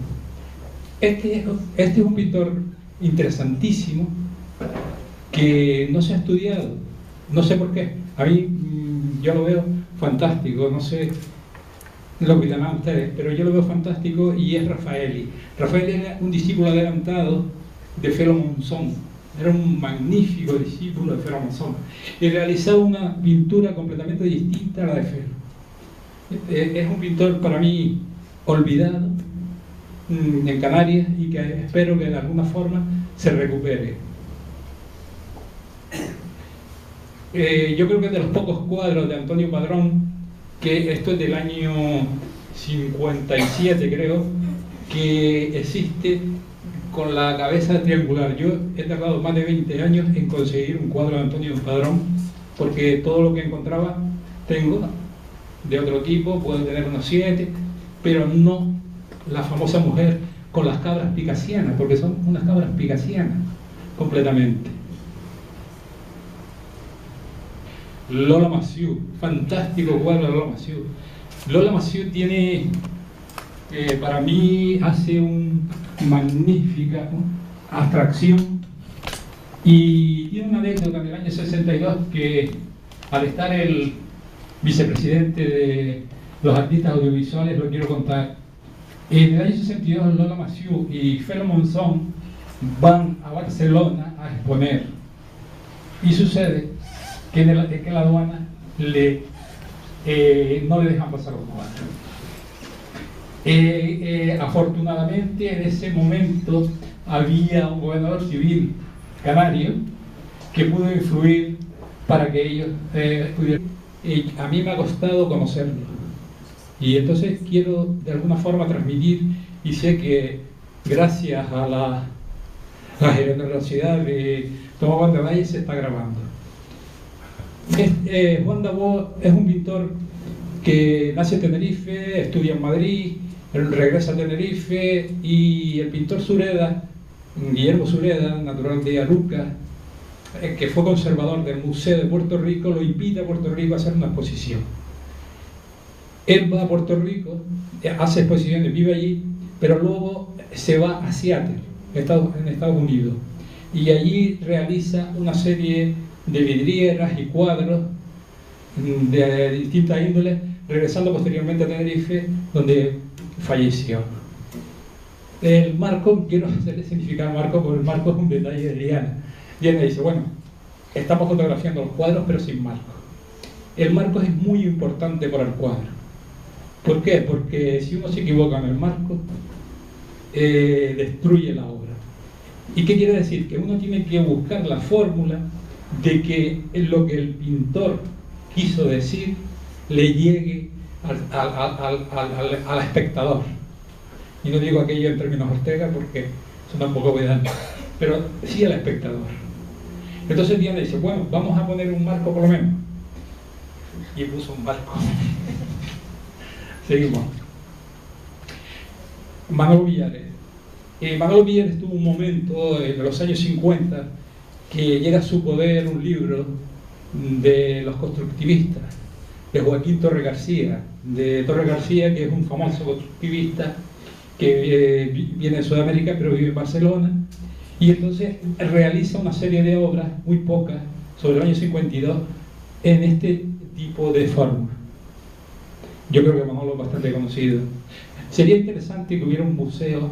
Este es un pintor interesantísimo que no se ha estudiado, no sé por qué. A mí yo lo veo fantástico, no sé lo que llaman ustedes, pero yo lo veo fantástico, y es Raffaelli. Raffaelli era un discípulo adelantado de Felo Monzón, era un magnífico discípulo de Felo Monzón, y realizaba una pintura completamente distinta a la de Felo. Es un pintor para mí olvidado en Canarias, y que espero que de alguna forma se recupere. Yo creo que es de los pocos cuadros de Antonio Padrón, que esto es del año 57 creo, que existe con la cabeza triangular. Yo he tardado más de 20 años en conseguir un cuadro de Antonio Padrón, porque todo lo que encontraba tengo de otro tipo, puedo tener unos 7, pero no la famosa mujer con las cabras picasianas, porque son unas cabras picasianas completamente. Lola Massieu, fantástico cuadro de Lola Massieu. Lola Massieu tiene, para mí, hace una magnífica abstracción, y tiene una anécdota del año 62 que, al estar el vicepresidente de los artistas audiovisuales, lo quiero contar. En el año 62 Lola Massieu y Felo Monzón van a Barcelona a exponer, y sucede que la aduana no le dejan pasar los cuadros. Afortunadamente en ese momento había un gobernador civil canario que pudo influir para que ellos pudieran. A mí me ha costado conocerlo, y entonces quiero de alguna forma transmitir, y sé que gracias a la generosidad de Tomás Juan de Valle se está grabando. Juan Dabó es un pintor que nace en Tenerife, estudia en Madrid, regresa a Tenerife, y el pintor Sureda, Guillermo Sureda, natural de Aruca, que fue conservador del Museo de Puerto Rico, lo invita a Puerto Rico a hacer una exposición. Él va a Puerto Rico, hace exposiciones, vive allí, pero luego se va a Seattle, en Estados Unidos, y allí realiza una serie de vidrieras y cuadros de distintas índoles, regresando posteriormente a Tenerife, donde falleció. El marco, quiero hacerle significar el marco, porque el marco es un detalle de Diana. Diana dice, bueno, estamos fotografiando los cuadros pero sin marco. El marco es muy importante para el cuadro. ¿Por qué? Porque si uno se equivoca en el marco, destruye la obra. ¿Y qué quiere decir? Que uno tiene que buscar la fórmula de que lo que el pintor quiso decir le llegue al espectador. Y no digo aquello en términos Ortega porque eso tampoco voy a dar, pero sí al espectador. Entonces Diana dice, bueno, vamos a poner un marco por lo menos. Y puso un marco. Seguimos. Manolo Villares. Manolo Villares tuvo un momento en los años 50 que llega a su poder un libro de los constructivistas, de Joaquín Torre García, que es un famoso constructivista que viene de Sudamérica pero vive en Barcelona, y entonces realiza una serie de obras, muy pocas, sobre el año 52, en este tipo de forma. Yo creo que Manolo es bastante conocido. Sería interesante que hubiera un museo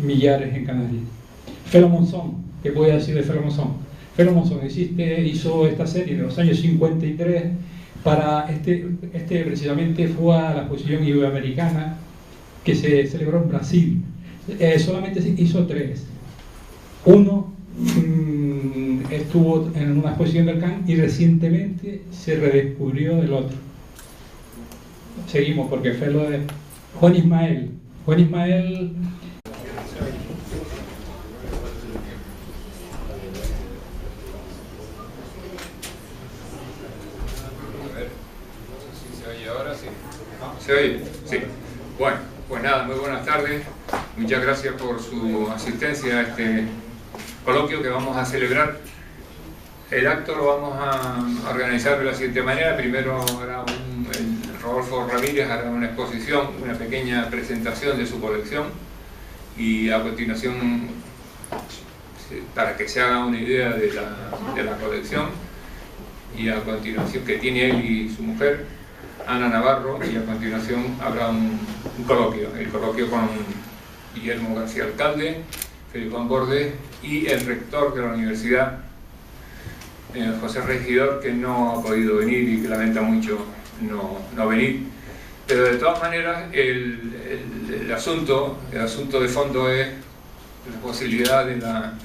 Millares en Canarias. Felo Monzón, ¿qué voy a decir de Felo Monzón? Felo Monzón hizo esta serie de los años 53 para precisamente fue a la exposición iberoamericana que se celebró en Brasil. Solamente hizo 3. Uno estuvo en una exposición del CAN, y recientemente se redescubrió el otro. Seguimos porque Felo es Juan Ismael. Juan Ismael ¿se oye? Sí. Bueno, pues nada, muy buenas tardes. Muchas gracias por su asistencia a este coloquio que vamos a celebrar. El acto lo vamos a organizar de la siguiente manera. Primero hará el Rodolfo Ramírez hará una exposición, una pequeña presentación de su colección, y a continuación, para que se haga una idea de la colección, y a continuación, que tiene él y su mujer, Ana Navarro, y a continuación habrá un coloquio, el coloquio con Guillermo García Alcalde, Felipe Juan Bordes y el rector de la universidad, José Regidor, que no ha podido venir y que lamenta mucho no venir. Pero de todas maneras el asunto de fondo es la posibilidad de la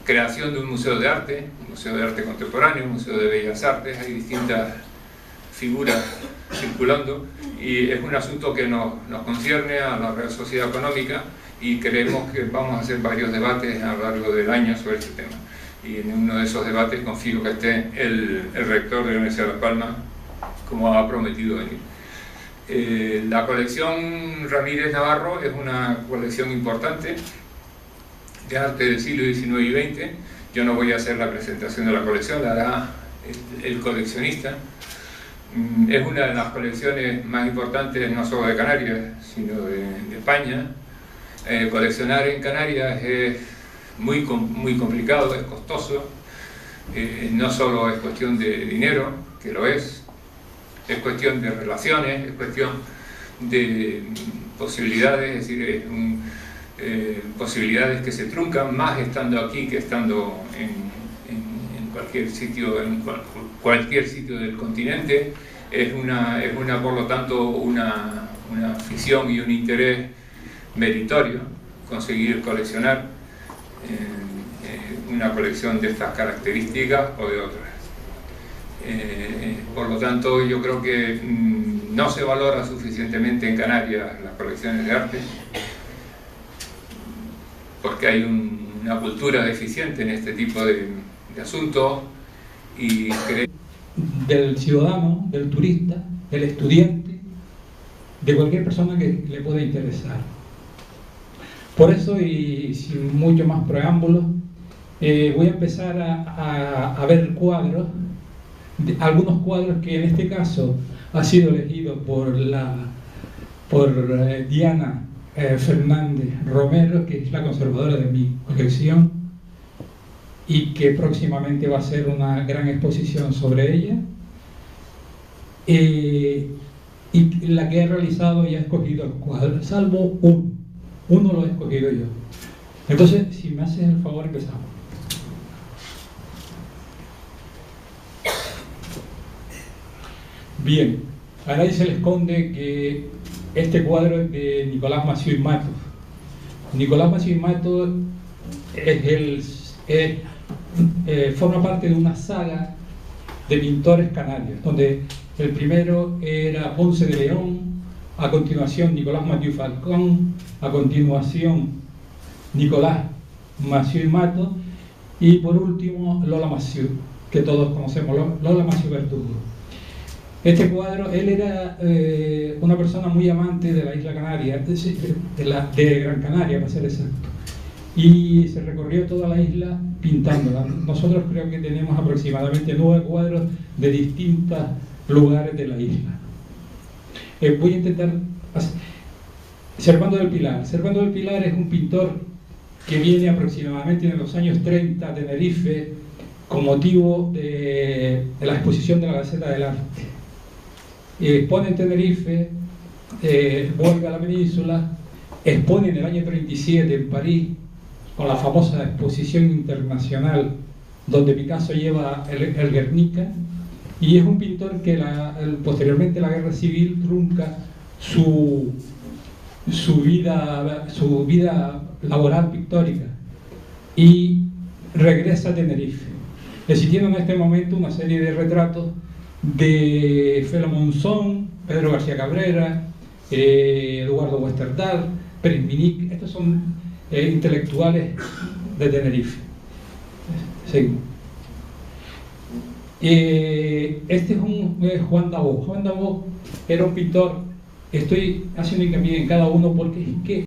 creación de un museo de arte contemporáneo, un museo de bellas artes. Hay distintas figuras circulando y es un asunto que nos concierne a la Real Sociedad Económica, y creemos que vamos a hacer varios debates a lo largo del año sobre este tema. Y en uno de esos debates confío que esté el rector de la Universidad de Las Palmas, como ha prometido venir. La colección Ramírez Navarro es una colección importante de arte del siglo XIX y XX. Yo no voy a hacer la presentación de la colección, la hará el coleccionista. Es una de las colecciones más importantes no solo de Canarias, sino de España. Coleccionar en Canarias es muy complicado, es costoso. No solo es cuestión de dinero, que lo es cuestión de relaciones, es cuestión de posibilidades, es decir, posibilidades que se truncan más estando aquí que estando en cualquier sitio del continente. Es por lo tanto una afición y un interés meritorio conseguir coleccionar una colección de estas características o de otras. Por lo tanto, yo creo que no se valora suficientemente en Canarias las colecciones de arte, porque hay una cultura deficiente en este tipo de asuntos, y del ciudadano, del turista, del estudiante, de cualquier persona que le pueda interesar. Por eso, y sin mucho más preámbulos, voy a empezar a ver cuadros, algunos cuadros que en este caso ha sido elegido por Diana Fernández Romero, que es la conservadora de mi colección, y que próximamente va a hacer una gran exposición sobre ella. Y la que he realizado y he escogido el cuadro, salvo uno lo he escogido yo. Entonces, si me haces el favor, empezamos. Bien, a nadie se le esconde que este cuadro es de Nicolás Massieu y Matos. Nicolás Massieu y Matos forma parte de una saga de pintores canarios, donde el primero era Ponce de León, a continuación Nicolás Massieu Falcón, a continuación Nicolás Massieu y Matos, y por último Lola Massieu, que todos conocemos, Lola Massieu Verdugo. Este cuadro, él era una persona muy amante de la isla Canaria, de Gran Canaria para ser exacto, y se recorrió toda la isla pintándola. Nosotros creo que tenemos aproximadamente 9 cuadros de distintos lugares de la isla. Voy a intentar Servando del Pilar. Servando del Pilar es un pintor que viene aproximadamente en los años 30 a Tenerife con motivo de la exposición de la Gaceta del Arte. Expone en Tenerife, vuelve a la península, expone en el año 37 en París con la famosa exposición internacional donde Picasso lleva el Guernica, y es un pintor que posteriormente la Guerra Civil trunca su vida laboral pictórica y regresa a Tenerife, existiendo en este momento una serie de retratos de Felo Monzón, Pedro García Cabrera, Eduardo Westerdahl, Pérez Minic. Estos son intelectuales de Tenerife. Seguimos. Este es Juan Dabó. Juan Dabó era un pintor. Estoy haciendo hincapié en cada uno porque es que